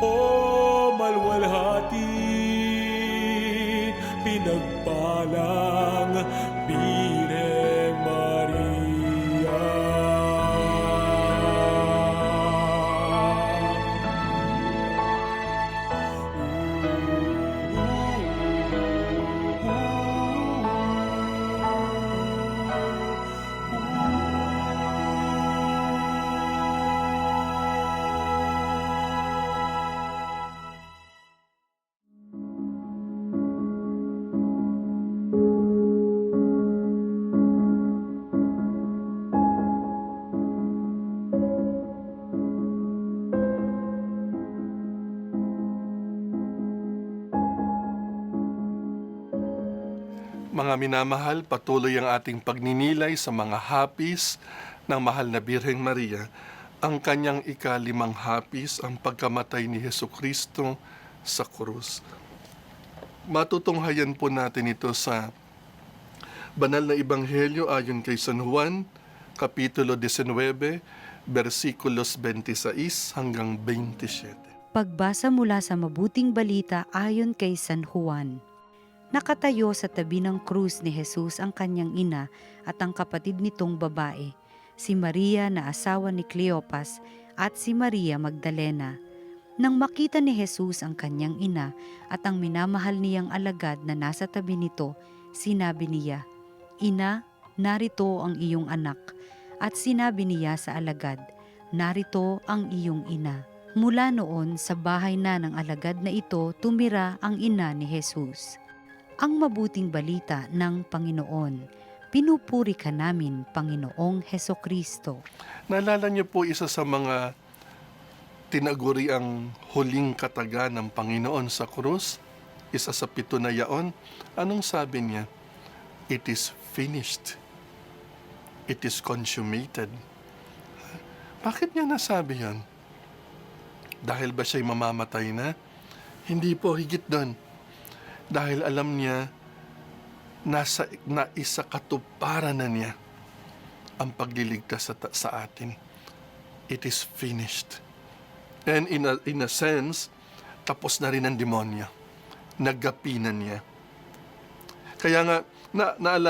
O malwalhatin, pinagpalang Bireng Maria. Mga minamahal, patuloy ang ating pagninilay sa mga hapis ng mahal na Birheng Maria. Ang kanyang ikalimang hapis, ang pagkamatay ni Hesukristo sa krus. Matutunghayan po natin ito sa banal na ebanghelyo ayon kay San Juan, Kapitulo 19, versikulos 26 hanggang 27. Pagbasa mula sa Mabuting Balita ayon kay San Juan. Nakatayo sa tabi ng krus ni Jesus ang kanyang ina at ang kapatid nitong babae, si Maria na asawa ni Cleopas at si Maria Magdalena. Nang makita ni Jesus ang kanyang ina at ang minamahal niyang alagad na nasa tabi nito, sinabi niya, "Ina, narito ang iyong anak." At sinabi niya sa alagad, "Narito ang iyong ina." Mula noon sa bahay na ng alagad na ito tumira ang ina ni Jesus. Ang mabuting balita ng Panginoon. Pinupuri ka namin, Panginoong Hesukristo. Naalala niyo po isa sa mga tinaguri ang huling kataga ng Panginoon sa krus? Isa sa 7 na yaon. Anong sabi niya? It is finished. It is consummated. Bakit niya nasabi yan? Dahil ba siya'y mamamatay na? Hindi po, higit doon. Dahil alam niya na isa katuparan na niya ang pagliligtas sa atin. It is finished. And in a sense, tapos na rin ang demonyo. Naggapinan niya. Kaya nga,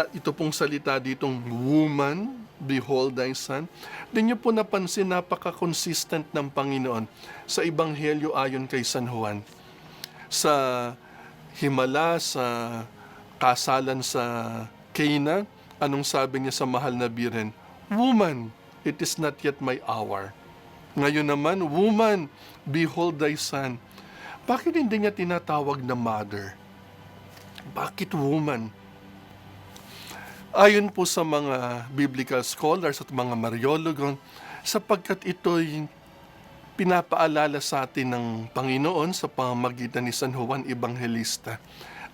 ito pong salita ditong, "Woman, behold thy son." Di niyo po napansin, napaka-consistent ng Panginoon sa Ebanghelyo ayon kay San Juan. Sa himala, sa kasalan sa Cana, anong sabi niya sa mahal na Birhen? "Woman, it is not yet my hour." Ngayon naman, "Woman, behold thy son." Bakit hindi niya tinatawag na mother? Bakit woman? Ayon po sa mga biblical scholars at mga Mariologon, sapagkat ito'y pinapaalala sa atin ng Panginoon sa pamamagitan ni San Juan Evangelista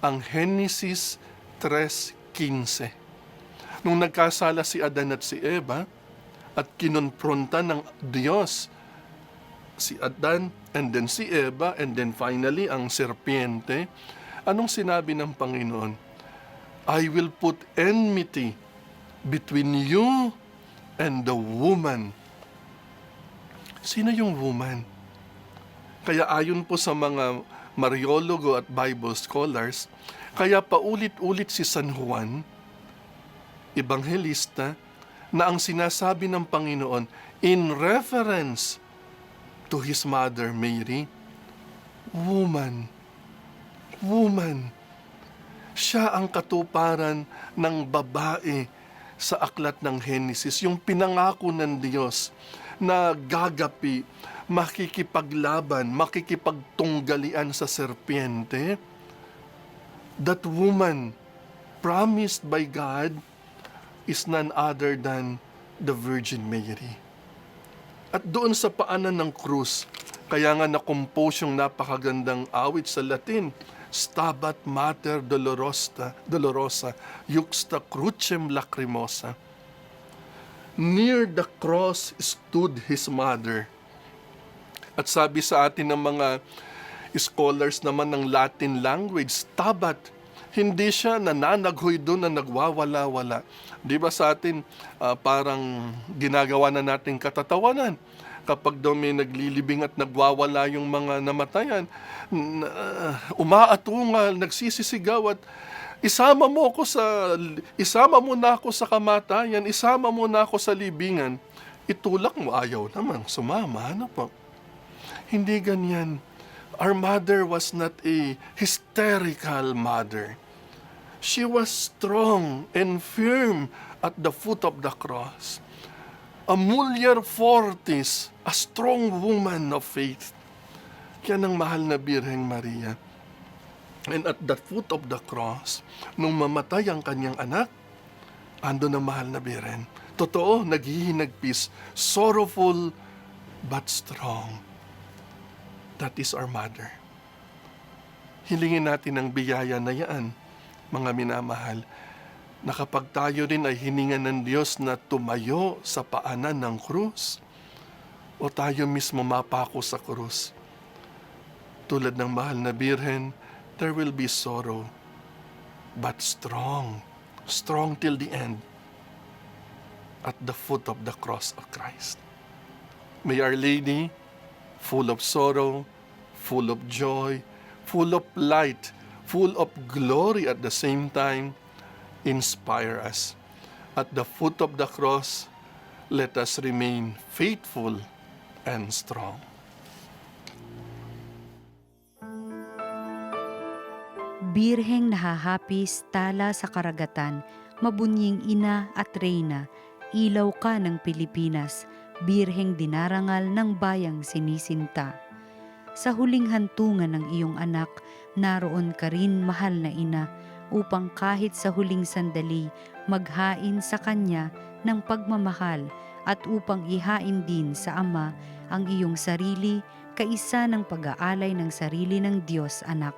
ang Genesis 3:15. Nung nagkasala si Adan at si Eva at kinonfronta ng Diyos si Adan and then si Eva and then finally ang serpiente, anong sinabi ng Panginoon? I will put enmity between you and the woman. Sino yung woman? Kaya ayon po sa mga Mariologo at Bible scholars, kaya paulit-ulit si San Juan, Evangelista, na ang sinasabi ng Panginoon in reference to His mother Mary, woman, woman. Siya ang katuparan ng babae sa aklat ng Genesis, yung pinangako ng Diyos na gagapi, makikipaglaban, makikipagtunggalian sa serpiente. That woman promised by God is none other than the Virgin Mary. At doon sa paanan ng krus, kaya nga na-compose yung napakagandang awit sa Latin, Stabat Mater Dolorosa, Juxta Crucem Lacrimosa. Near the cross stood His mother. At sabi sa atin ng mga scholars naman ng Latin language, Stabat, hindi siya nananaghoy doon na nagwawala-wala. Di ba sa atin, parang ginagawa na natin katatawanan. Kapag daw may naglilibing at nagwawala yung mga namatayan, umaatungal, nagsisisigaw at isama mo na ako sa kamatayan, isama mo na ako sa libingan. Itulak mo, ayaw naman, sumama, ano po? Hindi ganyan. Our mother was not a hysterical mother. She was strong and firm at the foot of the cross. A mulier fortis, a strong woman of faith. Yan ang mahal na Birheng Maria. And at the foot of the cross, nung mamatay ang kanyang anak, ando na mahal na Birhen. Totoo, naghihinagpis, sorrowful but strong. That is our mother. Hilingin natin ang biyaya na yan, mga minamahal, na kapag tayo rin ay hiningan ng Diyos na tumayo sa paanan ng krus, o tayo mismo mapako sa krus. Tulad ng mahal na Birhen, there will be sorrow, but strong. Strong till the end, at the foot of the cross of Christ. May Our Lady, full of sorrow, full of joy, full of light, full of glory at the same time, inspire us. At the foot of the cross, let us remain faithful and strong. Birheng nahahapis tala sa karagatan, mabunying ina at reyna, ilaw ka ng Pilipinas, birheng dinarangal ng bayang sinisinta. Sa huling hantungan ng iyong anak, naroon ka rin mahal na ina, upang kahit sa huling sandali, maghain sa kanya ng pagmamahal at upang ihain din sa Ama ang iyong sarili, kaisa ng pag-aalay ng sarili ng Diyos, anak.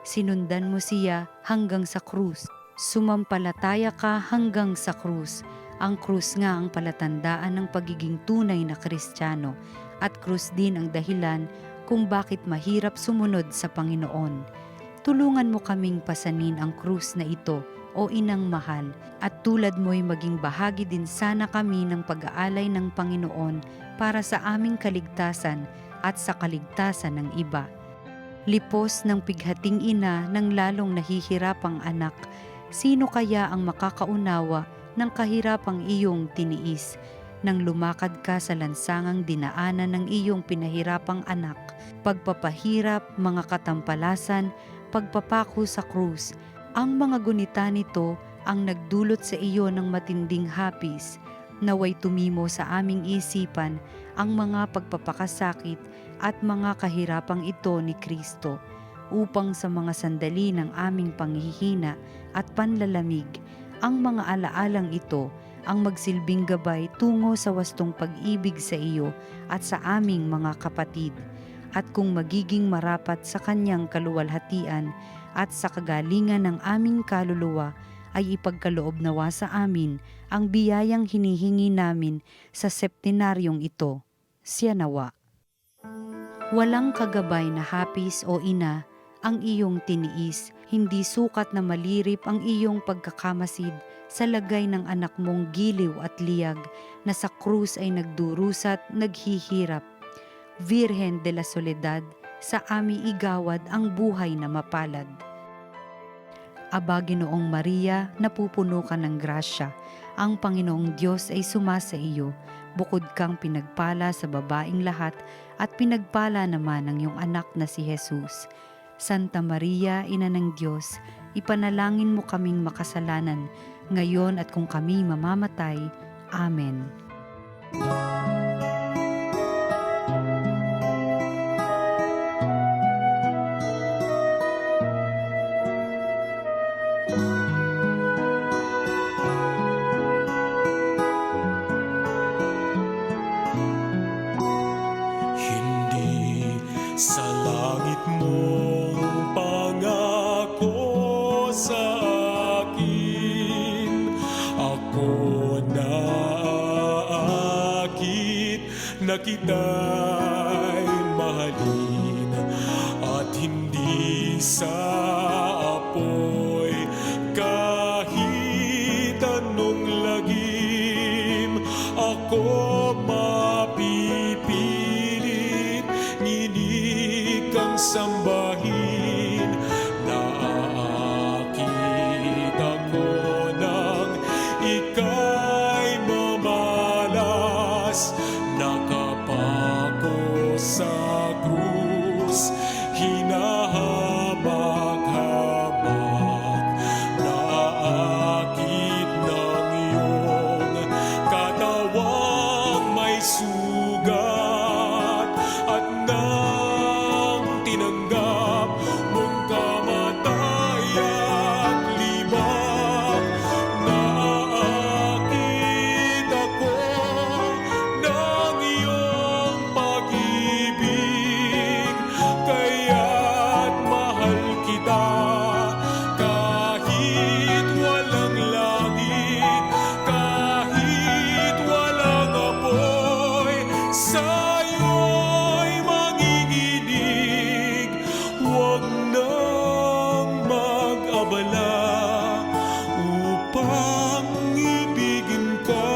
Sinundan mo siya hanggang sa krus. Sumampalataya ka hanggang sa krus. Ang krus nga ang palatandaan ng pagiging tunay na Kristiyano at krus din ang dahilan kung bakit mahirap sumunod sa Panginoon. Tulungan mo kaming pasanin ang krus na ito, o Inang Mahal, at tulad mo'y maging bahagi din sana kami ng pag-aalay ng Panginoon para sa aming kaligtasan at sa kaligtasan ng iba. Lipos ng pighating ina ng lalong nahihirapang anak, sino kaya ang makakaunawa ng kahirapang iyong tiniis nang lumakad ka sa lansangang dinaanan ng iyong pinahirapang anak, pagpapahirap, mga katampalasan, pagpapako sa krus. Ang mga gunita nito ang nagdulot sa iyo ng matinding hapis. Naway tumimo sa aming isipan ang mga pagpapakasakit at mga kahirapang ito ni Kristo, upang sa mga sandali ng aming panghihina at panlalamig, ang mga alaalang ito ang magsilbing gabay tungo sa wastong pag-ibig sa iyo at sa aming mga kapatid, at kung magiging marapat sa kanyang kaluwalhatian at sa kagalingan ng aming kaluluwa, ay ipagkaloob nawa sa amin ang biyayang hinihingi namin sa septenaryong ito. Siya nawa. Walang kagabay na hapis o ina ang iyong tiniis, hindi sukat na malirip ang iyong pagkakamasid sa lagay ng anak mong giliw at liyag na sa krus ay nagdurusat, naghihirap. Virhen de la Soledad, sa ami igawad ang buhay na mapalad. Aba, Ginoong Maria, napupuno ka ng grasya. Ang Panginoong Diyos ay sumasa iyo. Bukod kang pinagpala sa babaing lahat at pinagpala naman ang iyong anak na si Jesus. Santa Maria, Ina ng Diyos, ipanalangin mo kaming makasalanan, ngayon at kung kami mamamatay. Amen. Hindi sa langit mong pangako sa akin, ako naaakit na kita'y mahalin, at hindi sa apoy kahit anong lagim ako mapipilit nginig kang sambahin. Naaakit ako nang ika'y mamalas, nakapako sa krus, hinahabag-habag. Naaakit ng iyong katawang may sugat, at nang tinanggap mong kamatay at libag, naaakit ako ng iyong pag-ibig, kaya't mahal kita kahit walang langit, kahit walang apoy, sa'yo'y manginginig. Huwag nang mag-abala upang ibigin ka,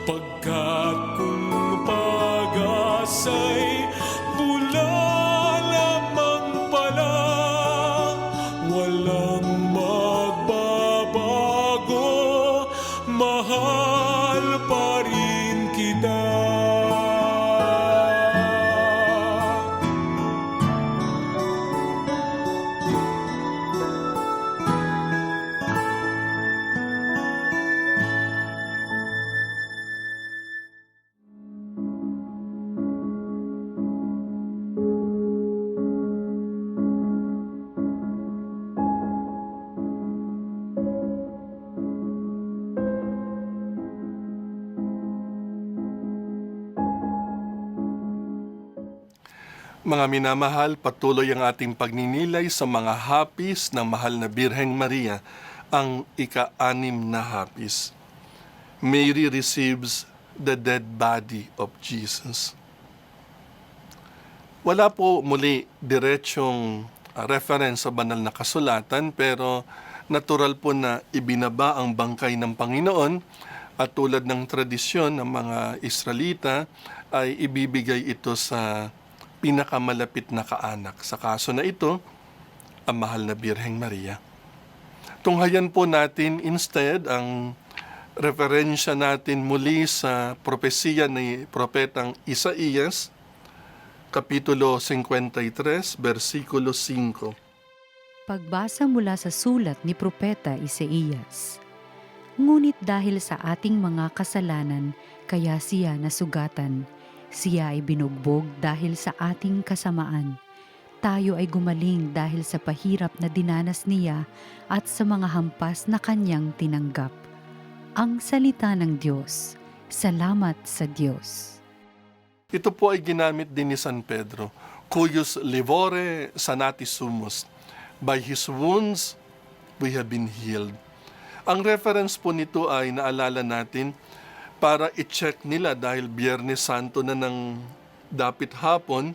pagkat kung pag-asa'y bula lamang pala, walang magbabago, mahal pa rin kita. Mga minamahal, patuloy ang ating pagninilay sa mga hapis ng mahal na Birheng Maria, ang ika-6 na hapis. Mary receives the dead body of Jesus. Wala po muli diretsong reference sa banal na kasulatan, pero natural po na ibinaba ang bangkay ng Panginoon, at tulad ng tradisyon ng mga Israelita ay ibibigay ito sa pinakamalapit na kaanak. Sa kaso na ito, ang mahal na Birheng Maria. Tunghayan po natin instead ang referensya natin muli sa propesiya ni Propetang Isaías, Kapitulo 53, versikulo 5. Pagbasa mula sa sulat ni Propeta Isaías. Ngunit dahil sa ating mga kasalanan, kaya siya nasugatan. Siya ay binugbog dahil sa ating kasamaan. tayo ay gumaling dahil sa pahirap na dinanas niya at sa mga hampas na kanyang tinanggap. Ang salita ng Diyos. Salamat sa Diyos. Ito po ay ginamit din ni San Pedro. Cuius livore sanatis sumus. By His wounds, we have been healed. Ang reference po nito ay naalala natin para i-check nila dahil Biyernes Santo na ng dapit hapon,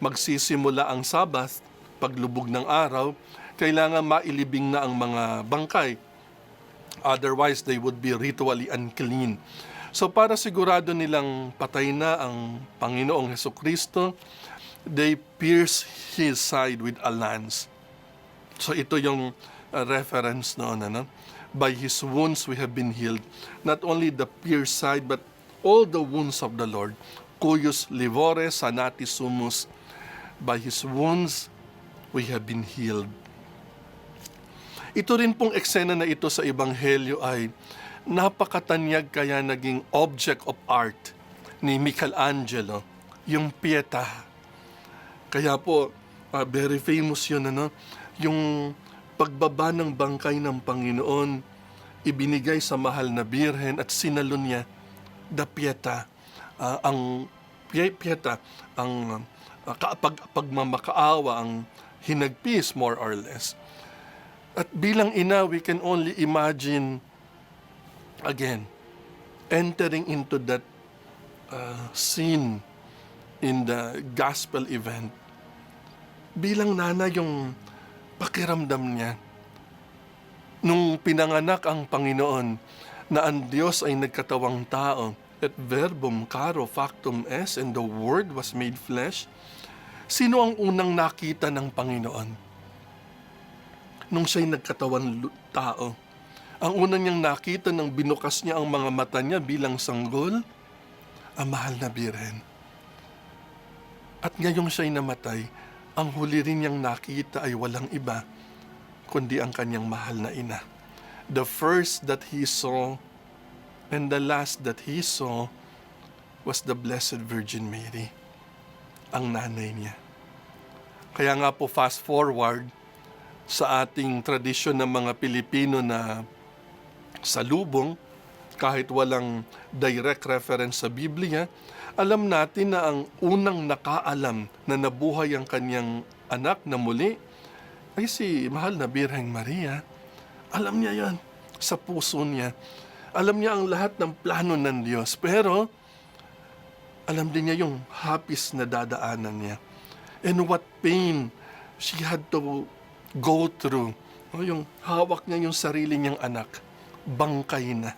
magsisimula ang Sabat, paglubog ng araw, kailangan mailibing na ang mga bangkay. Otherwise, they would be ritually unclean. So para sigurado nilang patay na ang Panginoong Hesukristo, they pierce His side with a lance. So ito yung reference noon, ano? By His wounds we have been healed. Not only the pierced side, but all the wounds of the Lord. Cuius livore sanatis sumus. By His wounds we have been healed. Ito rin pong eksena na ito sa Ebanghelyo ay napakatanyag kaya naging object of art ni Michelangelo, yung Pieta. Kaya po, very famous yun, ano? Yung pagbaba ng bangkay ng Panginoon, ibinigay sa mahal na birhen at sinalon niya, the Pieta, ang Pieta, ang pagmamakaawa, ang hinagpis more or less. At bilang ina, we can only imagine, again, entering into that scene in the gospel event. Bilang nana, yung pakiramdam niya. Nung pinanganak ang Panginoon, na ang Diyos ay nagkatawang tao, et verbum caro factum est, and the Word was made flesh, sino ang unang nakita ng Panginoon? Nung siya'y nagkatawang tao, ang unang niyang nakita nang binukas niya ang mga mata niya bilang sanggol, ang mahal na birhen. At ngayong siya'y namatay, ang huli rin niyang nakita ay walang iba, kundi ang kanyang mahal na ina. The first that he saw and the last that he saw was the Blessed Virgin Mary, ang nanay niya. Kaya nga po, fast forward sa ating tradisyon ng mga Pilipino na salubong, kahit walang direct reference sa Biblia, alam natin na ang unang nakaalam na nabuhay ang kanyang anak na muli ay si mahal na Birheng Maria. Alam niya yan sa puso niya. Alam niya ang lahat ng plano ng Diyos. Pero alam din niya yung hapis na dadaanan niya. And what pain she had to go through. Yung hawak niya yung sarili niyang anak. Bangkay na.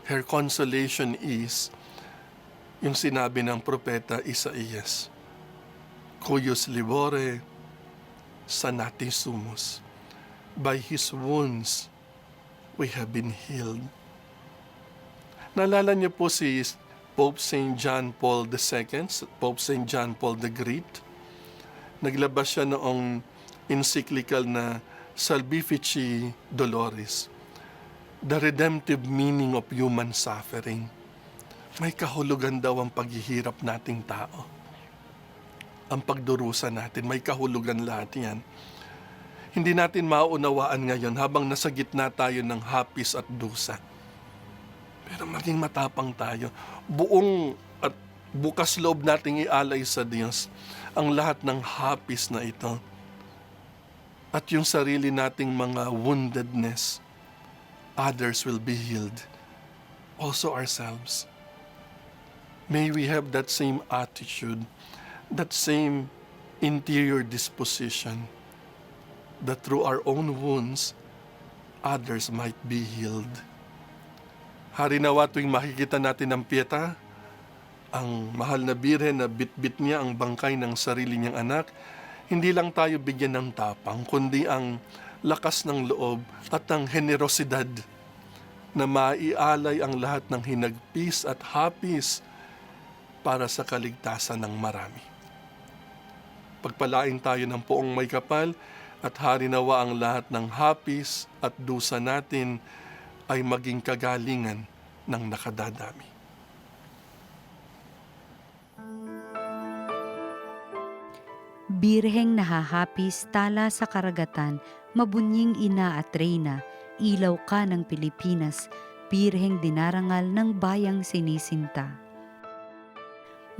Her consolation is yung sinabi ng propeta Isaías, Cuius livore sanatis sumus. By His wounds, we have been healed. Naalala niyo po si Pope St. John Paul II, Pope St. John Paul the Great. Naglabas siya noong encyclical na Salvifici Doloris, the redemptive meaning of human suffering. May kahulugan daw ang paghihirap nating tao. Ang pagdurusa natin, may kahulugan lahat yan. Hindi natin mauunawaan ngayon habang nasa gitna tayo ng hapis at dusa. Pero maging matapang tayo. Buong at bukas loob nating ialay sa Diyos ang lahat ng hapis na ito. At yung sarili nating mga woundedness, others will be healed. Also ourselves. May we have that same attitude, that same interior disposition, that through our own wounds, others might be healed. Hari nawa tuwing makikita natin ang Pieta, ang mahal na birhen na bit-bit niya ang bangkay ng sarili niyang anak, hindi lang tayo bigyan ng tapang, kundi ang lakas ng loob at ang generosidad na maialay ang lahat ng hinagpis at hapis para sa kaligtasan ng marami. Pagpalain tayo ng poong may kapal at hari nawa ang lahat ng hapis at dusa natin ay maging kagalingan ng nakadadami. Birheng nahahapis tala sa karagatan, mabunying ina at reyna, ilaw ka ng Pilipinas, birheng dinarangal ng bayang sinisinta.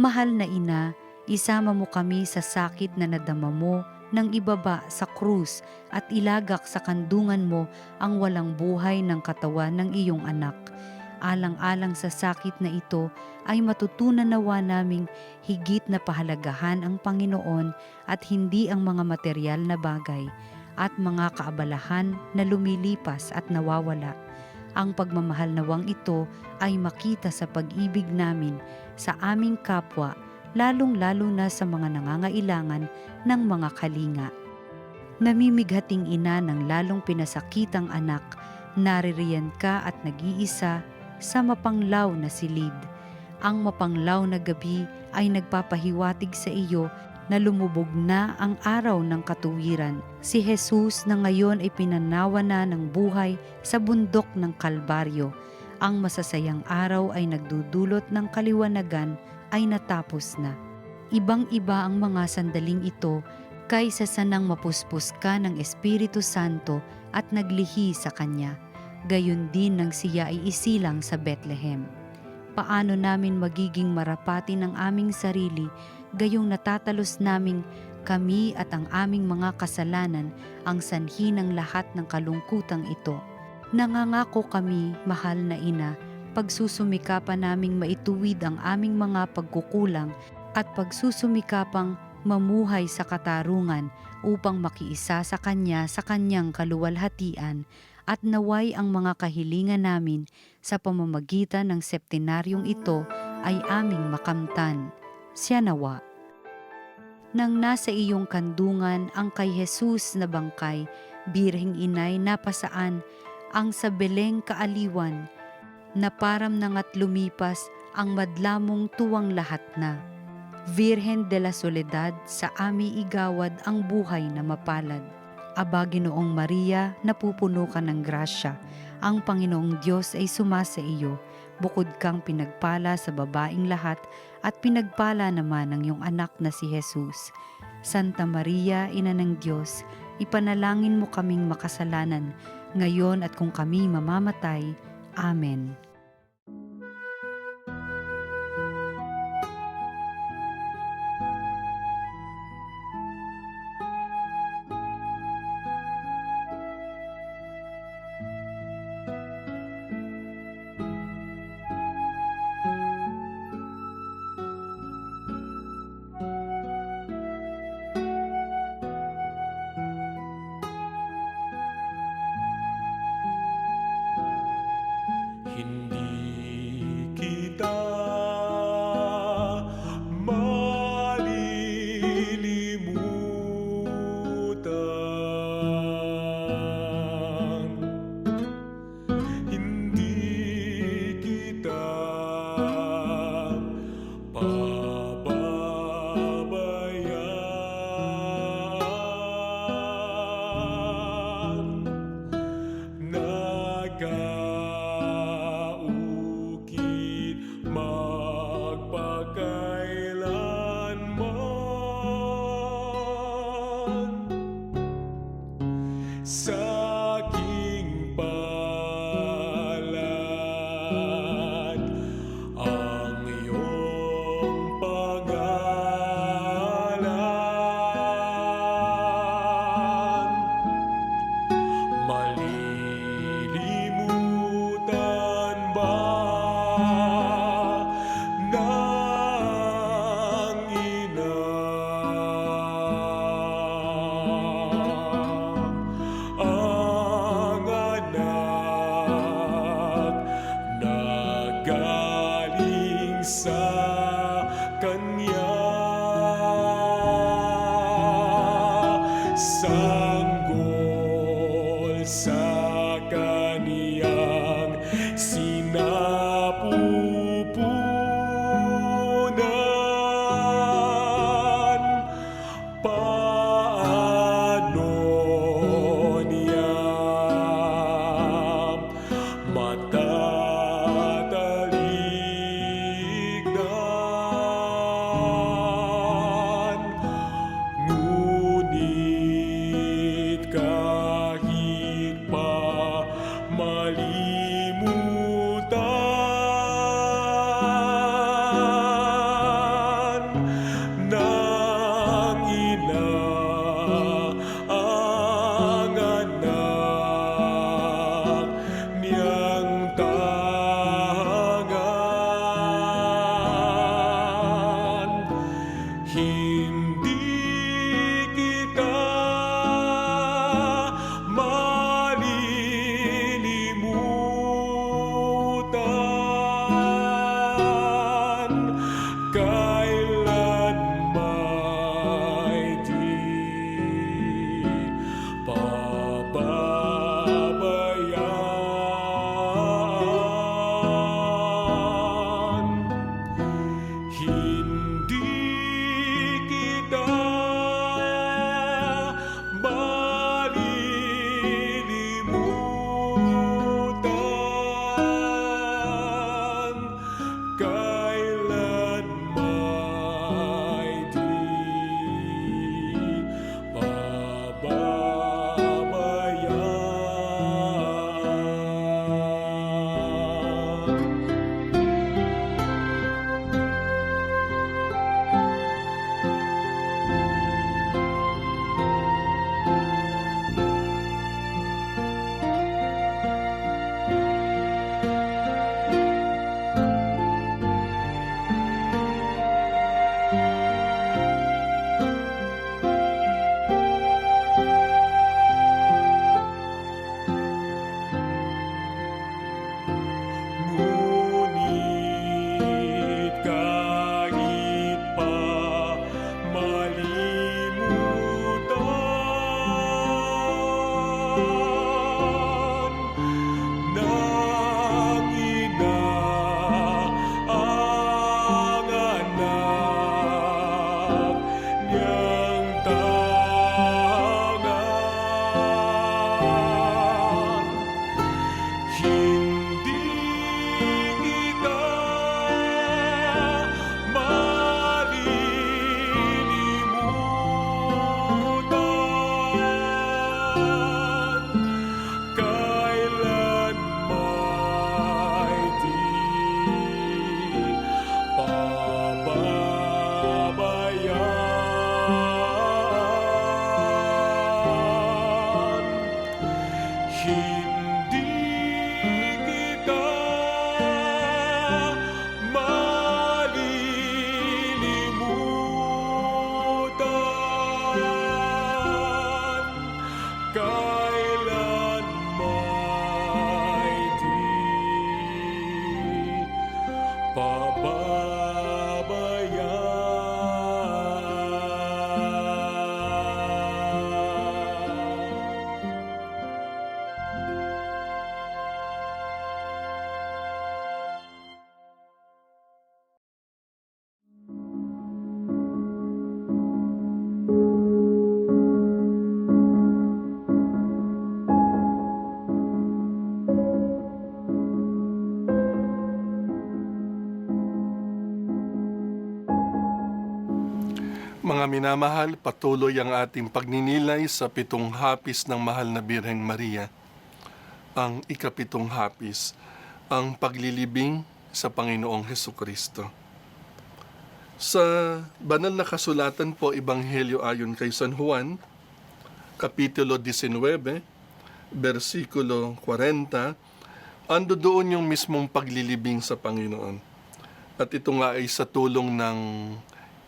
Mahal na ina, isama mo kami sa sakit na nadama mo nang ibaba sa krus at ilagak sa kandungan mo ang walang buhay ng katawan ng iyong anak. Alang-alang sa sakit na ito ay matutunan nawa naming higit na pahalagahan ang Panginoon at hindi ang mga material na bagay at mga kaabalahan na lumilipas at nawawala. Ang pagmamahal nawang ito ay makita sa pag-ibig namin sa aming kapwa, lalong-lalo na sa mga nangangailangan ng mga kalinga. Namimighating ina ng lalong pinasakitang anak, naririyan ka at nag-iisa sa mapanglaw na silid. Ang mapanglaw na gabi ay nagpapahiwatig sa iyo na lumubog na ang araw ng katuwiran. Si Jesus na ngayon ay pinanawa na ng buhay sa bundok ng Kalbaryo. Ang masasayang araw ay nagdudulot ng kaliwanagan ay natapos na. Ibang-iba ang mga sandaling ito kaysa sa nang mapuspos ka ng Espiritu Santo at naglihi sa Kanya. Gayon din nang siya ay isilang sa Bethlehem. Paano namin magiging marapati ng aming sarili, gayong natatalos naming kami at ang aming mga kasalanan ang sanhi ng lahat ng kalungkutang ito. Nangangako kami, mahal na ina, pagsusumikapan naming maituwid ang aming mga pagkukulang at pagsusumikapang mamuhay sa katarungan upang makiisa sa Kanya sa Kanyang kaluwalhatian at naway ang mga kahilingan namin sa pamamagitan ng septenaryong ito ay aming makamtan. Siya nawa. Nang nasa iyong kandungan ang kay Jesus na bangkay, birheng inay napasaan ang sa Beleng kaaliwan, na param nangat lumipas ang madlamong tuwang lahat na. Virhen de la Soledad, sa ami igawad ang buhay na mapalad. Aba, Ginoong Maria, napupuno ka ng grasya. Ang Panginoong Diyos ay sumasa iyo. Bukod kang pinagpala sa babaing lahat at pinagpala naman ang iyong anak na si Jesus. Santa Maria, Ina ng Diyos, ipanalangin mo kaming makasalanan, ngayon at kung kami mamamatay. Amen. Hindi kita malilimutan, hindi kita pababayaan. Nagaukit magpakailanman sa aking palad ang iyong pangalan. Malilimutan ba ng ina kita malilimutan, kailan may di pababayaan. Hindi kita malilimutan, kailan may di pababayaan. Ngunit kahit pa malimutan ng ina ang anak niyang tangan, hindi kita malilimutan, kailan may di pababayaan. Hindi kita malilimutan, kailan may di pababayaan. Mga minamahal, patuloy ang ating pagninilay sa pitong hapis ng mahal na Birheng Maria. Ang ikapitong hapis, ang paglilibing sa Panginoong Hesukristo. Sa banal na kasulatan po, Ebanghelyo ayon kay San Juan, Kapitulo 19, versikulo 40, ando doon yung mismong paglilibing sa Panginoon. At ito nga ay sa tulong ng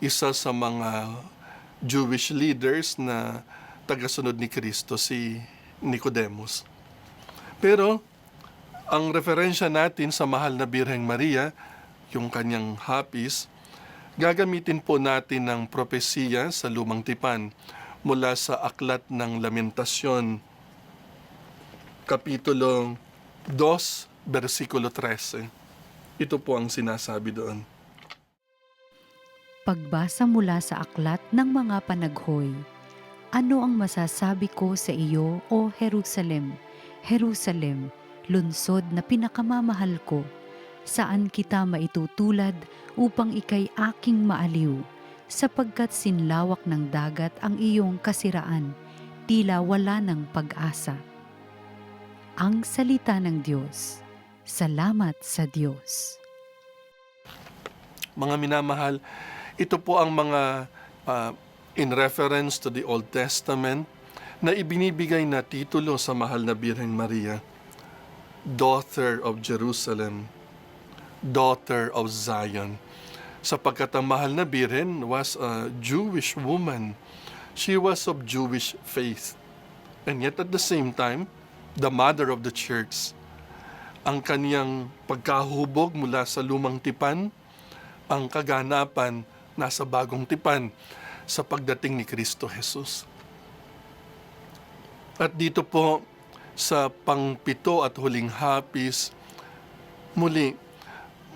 isa sa mga Jewish leaders na tagasunod ni Kristo, si Nicodemus. Pero ang referensya natin sa mahal na Birheng Maria, yung kanyang hapis, gagamitin po natin ng propesiya sa Lumang Tipan mula sa Aklat ng Lamentasyon, Kapitulo 2, versikulo 13. Ito po ang sinasabi doon. Pagbasa mula sa aklat ng mga panaghoy. Ano ang masasabi ko sa iyo, O Jerusalem, Jerusalem, lungsod na pinakamamahal ko? Saan kita maitutulad upang ikay aking maaliw? Sapagkat sinlawak ng dagat ang iyong kasiraan, tila wala ng pag-asa. Ang salita ng Diyos. Salamat sa Diyos. Mga minamahal, ito po ang mga in reference to the Old Testament na ibinibigay na titulo sa mahal na Birheng Maria. Daughter of Jerusalem, Daughter of Zion. sapagkat ang mahal na birhen was a Jewish woman. She was of Jewish faith. And yet at the same time, the mother of the church. Ang kaniyang pagkahubog mula sa lumang tipan, ang kaganapan nasa bagong tipan sa pagdating ni Kristo Jesus. At dito po sa pangpito at huling hapis, muli,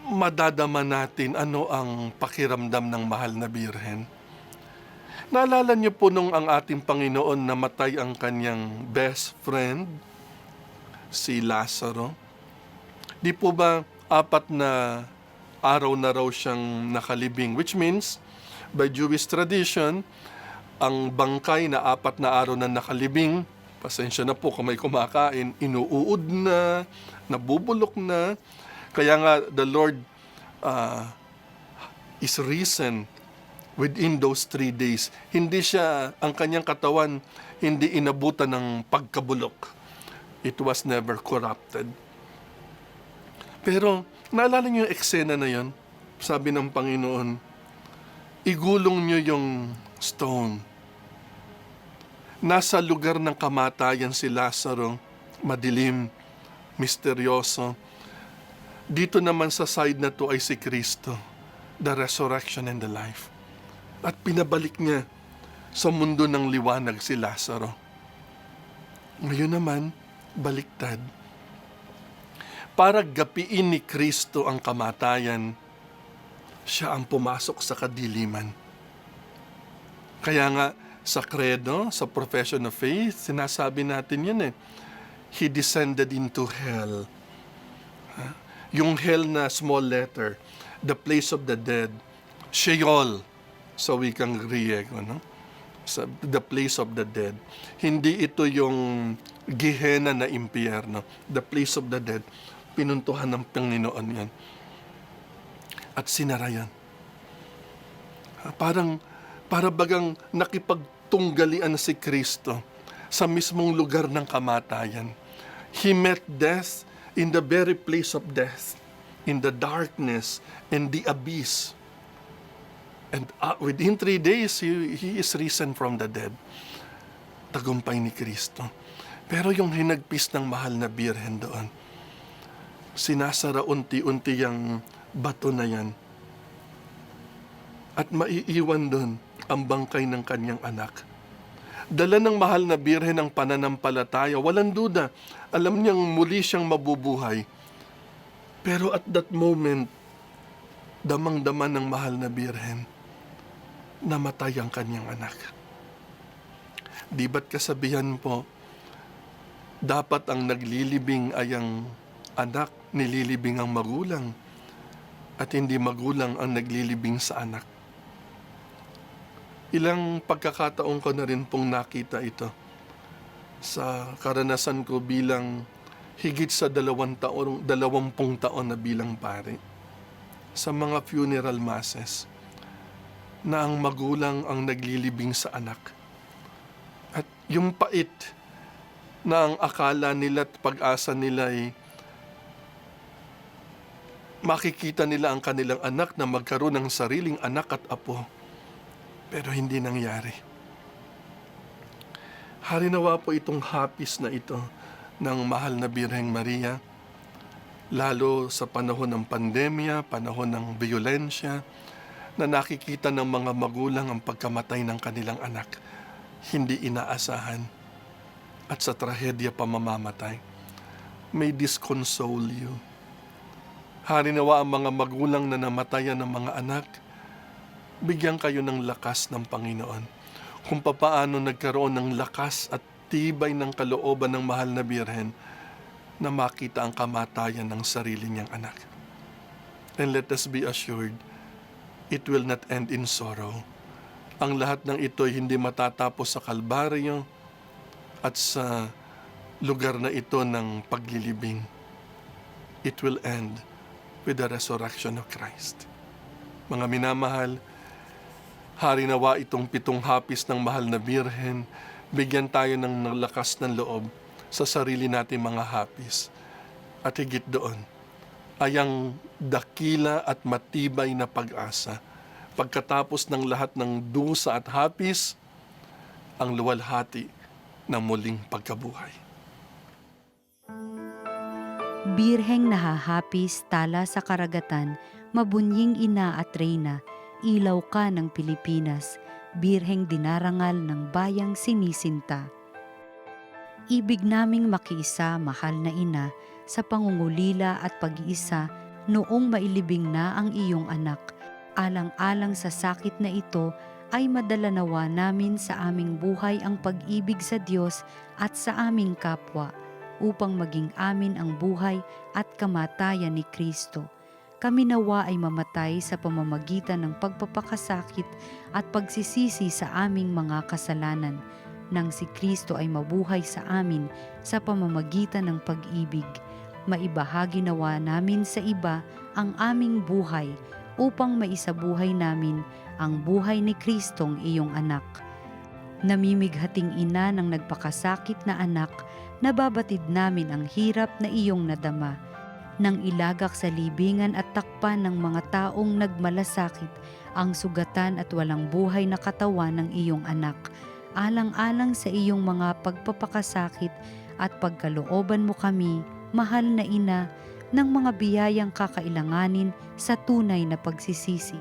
madadama natin ano ang pakiramdam ng mahal na birhen. Naalala niyo po nung ang ating Panginoon namatay ang kanyang best friend, si Lazaro? Di po ba 4 na araw na raw siyang nakalibing? Which means, by Jewish tradition, ang bangkay na 4 na araw na nakalibing, pasensya na po kung may kumakain, inuuod na, nabubulok na. Kaya nga, the Lord is risen within those 3 days. Hindi siya, ang kanyang katawan, hindi inabutan ng pagkabulok. It was never corrupted. Pero, naalala niyo yung eksena na yon? Sabi ng Panginoon, igulong niyo yung stone. Nasa lugar ng kamatayan si Lazaro, madilim, misteryoso. Dito naman sa side na to ay si Kristo, the resurrection and the life. At pinabalik niya sa mundo ng liwanag si Lazaro. Ngayon naman, baliktad. Para gapiin ni Kristo ang kamatayan, siya ang pumasok sa kadiliman. Kaya nga, sa credo, sa profession of faith, sinasabi natin yun He descended into hell. Yung hell na small letter, the place of the dead, Sheol, sa wikang Griego, no? The place of the dead. Hindi ito yung Gehenna na impyerno, the place of the dead. Pinuntuhan ng Panginoon yan. At sinara yan. Para bagang nakipagtunggalian si Kristo sa mismong lugar ng kamatayan. He met death in the very place of death, in the darkness and the abyss. And within 3 days, he is risen from the dead. Tagumpay ni Kristo. Pero yung hinagpis ng mahal na birhen doon, sinasara unti-unti yung bato na yan. At maiiwan doon ang bangkay ng kanyang anak. Dala ng mahal na birhen ang pananampalataya, walang duda. Alam niyang muli siyang mabubuhay. Pero at that moment, damang-dama ng mahal na birhen, namatay ang kanyang anak. Di ba't kasabihan po, dapat ang naglilibing ay ang anak, nililibing ang magulang, at hindi magulang ang naglilibing sa anak. Ilang pagkakataon ko na rin pong nakita ito sa karanasan ko bilang higit sa 20 taon na bilang pare. Sa mga funeral masses, na ang magulang ang naglilibing sa anak. At yung pait na ang akala nila at pag-asa nila ay makikita nila ang kanilang anak na magkaroon ng sariling anak at apo. Pero hindi nangyari. Harinawa po itong hapis na ito ng mahal na Birheng Maria, lalo sa panahon ng pandemya, panahon ng biyolensya, na nakikita ng mga magulang ang pagkamatay ng kanilang anak, hindi inaasahan, at sa trahedya pa mamamatay. May this console you. Harinawa ang mga magulang na namatayan ng mga anak, bigyan kayo ng lakas ng Panginoon. Kung papaano nagkaroon ng lakas at tibay ng kalooban ng mahal na Birhen na makita ang kamatayan ng sarili niyang anak. And let us be assured, it will not end in sorrow. Ang lahat ng ito ay hindi matatapos sa Kalbaryo at sa lugar na ito ng paglilibing. It will end with the resurrection of Christ. Mga minamahal, harinawa itong 7 hapis ng mahal na Birhen, bigyan tayo ng lakas ng loob sa sarili nating mga hapis. At higit doon, ay ang dakila at matibay na pag-asa. Pagkatapos ng lahat ng dusa at hapis, ang luwalhati ng muling pagkabuhay. Birheng nahahapis tala sa karagatan, mabunying ina at reyna, ilaw ka ng Pilipinas, birheng dinarangal ng bayang sinisinta. Ibig naming makiisa, mahal na ina, sa pangungulila at pag-iisa, noong mailibing na ang iyong anak. Alang-alang sa sakit na ito, ay madala nawa namin sa aming buhay ang pag-ibig sa Diyos at sa aming kapwa, upang maging amin ang buhay at kamatayan ni Kristo. Kami nawa ay mamatay sa pamamagitan ng pagpapakasakit at pagsisisi sa aming mga kasalanan, nang si Kristo ay mabuhay sa amin sa pamamagitan ng pag-ibig. Maibahagi nawa namin sa iba ang aming buhay, upang maisabuhay namin ang buhay ni Kristong iyong anak. Namimighating ina ng nagpakasakit na anak, nababatid namin ang hirap na iyong nadama. Nang ilagak sa libingan at takpan ng mga taong nagmalasakit ang sugatan at walang buhay na katawan ng iyong anak, alang-alang sa iyong mga pagpapakasakit at pagkalooban mo kami, mahal na ina, ng mga biyayang kakailanganin sa tunay na pagsisisi.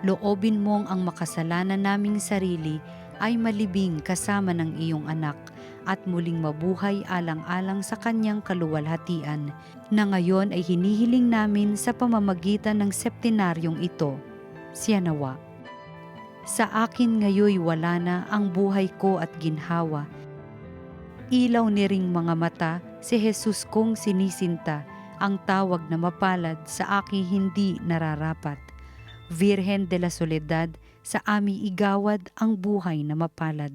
Loobin mong ang makasalanan naming sarili ay malibing kasama ng iyong anak at muling mabuhay alang-alang sa kanyang kaluwalhatian, na ngayon ay hinihiling namin sa pamamagitan ng septenaryong ito. Siya nawa. Sa akin ngayoy wala na ang buhay ko at ginhawa. Ilaw ni ring mga mata si Jesus kong sinisinta, ang tawag na mapalad sa aking hindi nararapat. Virhen de la Soledad, sa ami igawad ang buhay na mapalad.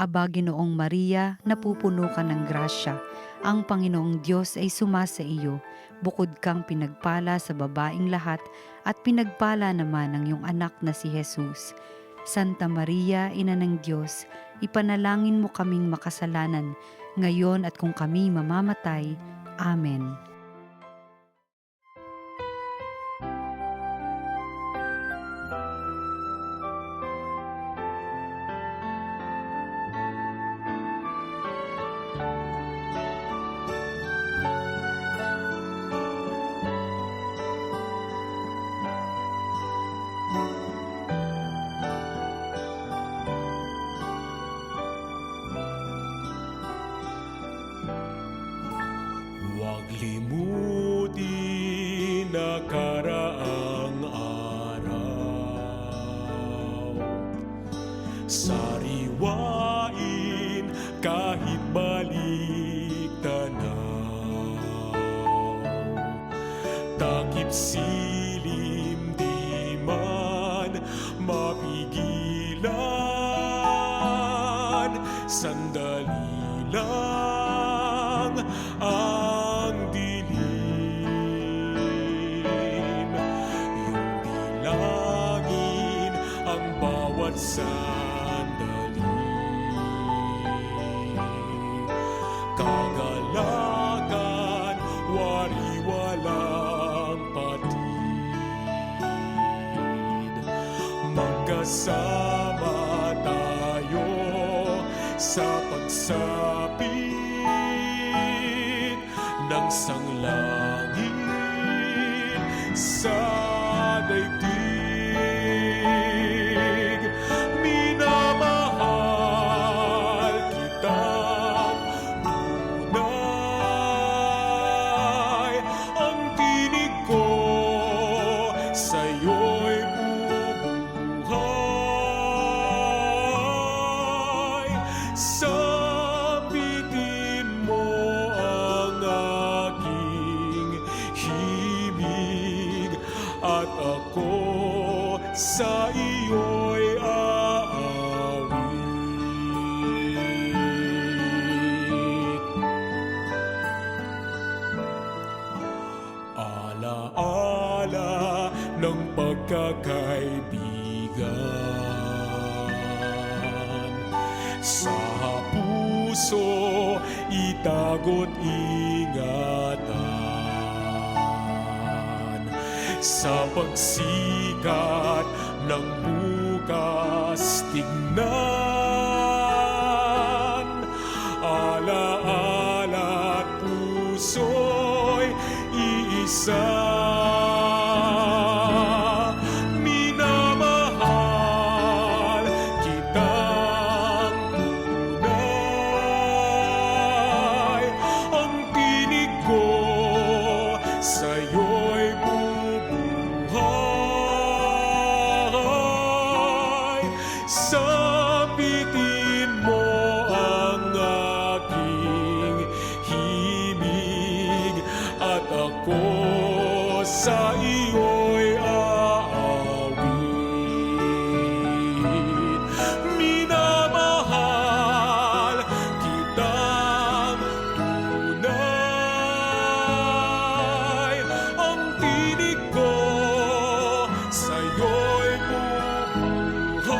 Aba, Ginoong Maria, napupuno ka ng grasya. Ang Panginoong Diyos ay sumasa iyo. Bukod kang pinagpala sa babaing lahat at pinagpala naman ang iyong anak na si Jesus. Santa Maria, Ina ng Diyos, ipanalangin mo kaming makasalanan, ngayon at kung kami mamamatay. Amen. Huwag limutin nakaraang araw. Sariwain kahit balik tanaw. Takip silim di man mapigilan. Sandali lang ang dilim, yung bilangin ang bawat sandali. Kagalakan, wari-walang patid. Magkasama tayo sa pagsapit ng sanglangit sa daigdig. Minamahal kitang tunay, ang tinig ko sa'yo'y bubuhay. Sambitin mo ang aking himig at ako sa iyo'y aawit. Ala-ala ng pagkakaibigan, sa puso itago't ingatan. sa pagsikat ng bukas. Tignan, alaala at puso'y iisa. Minamahal kitang tunay, ang tinig ko sa'yo'y bubuhay. Sabitin mo ang aking himig at ako sa iyo'y aawit. Minamahal kitang tunay, ang tinig ko sa'yo'y bubuhay.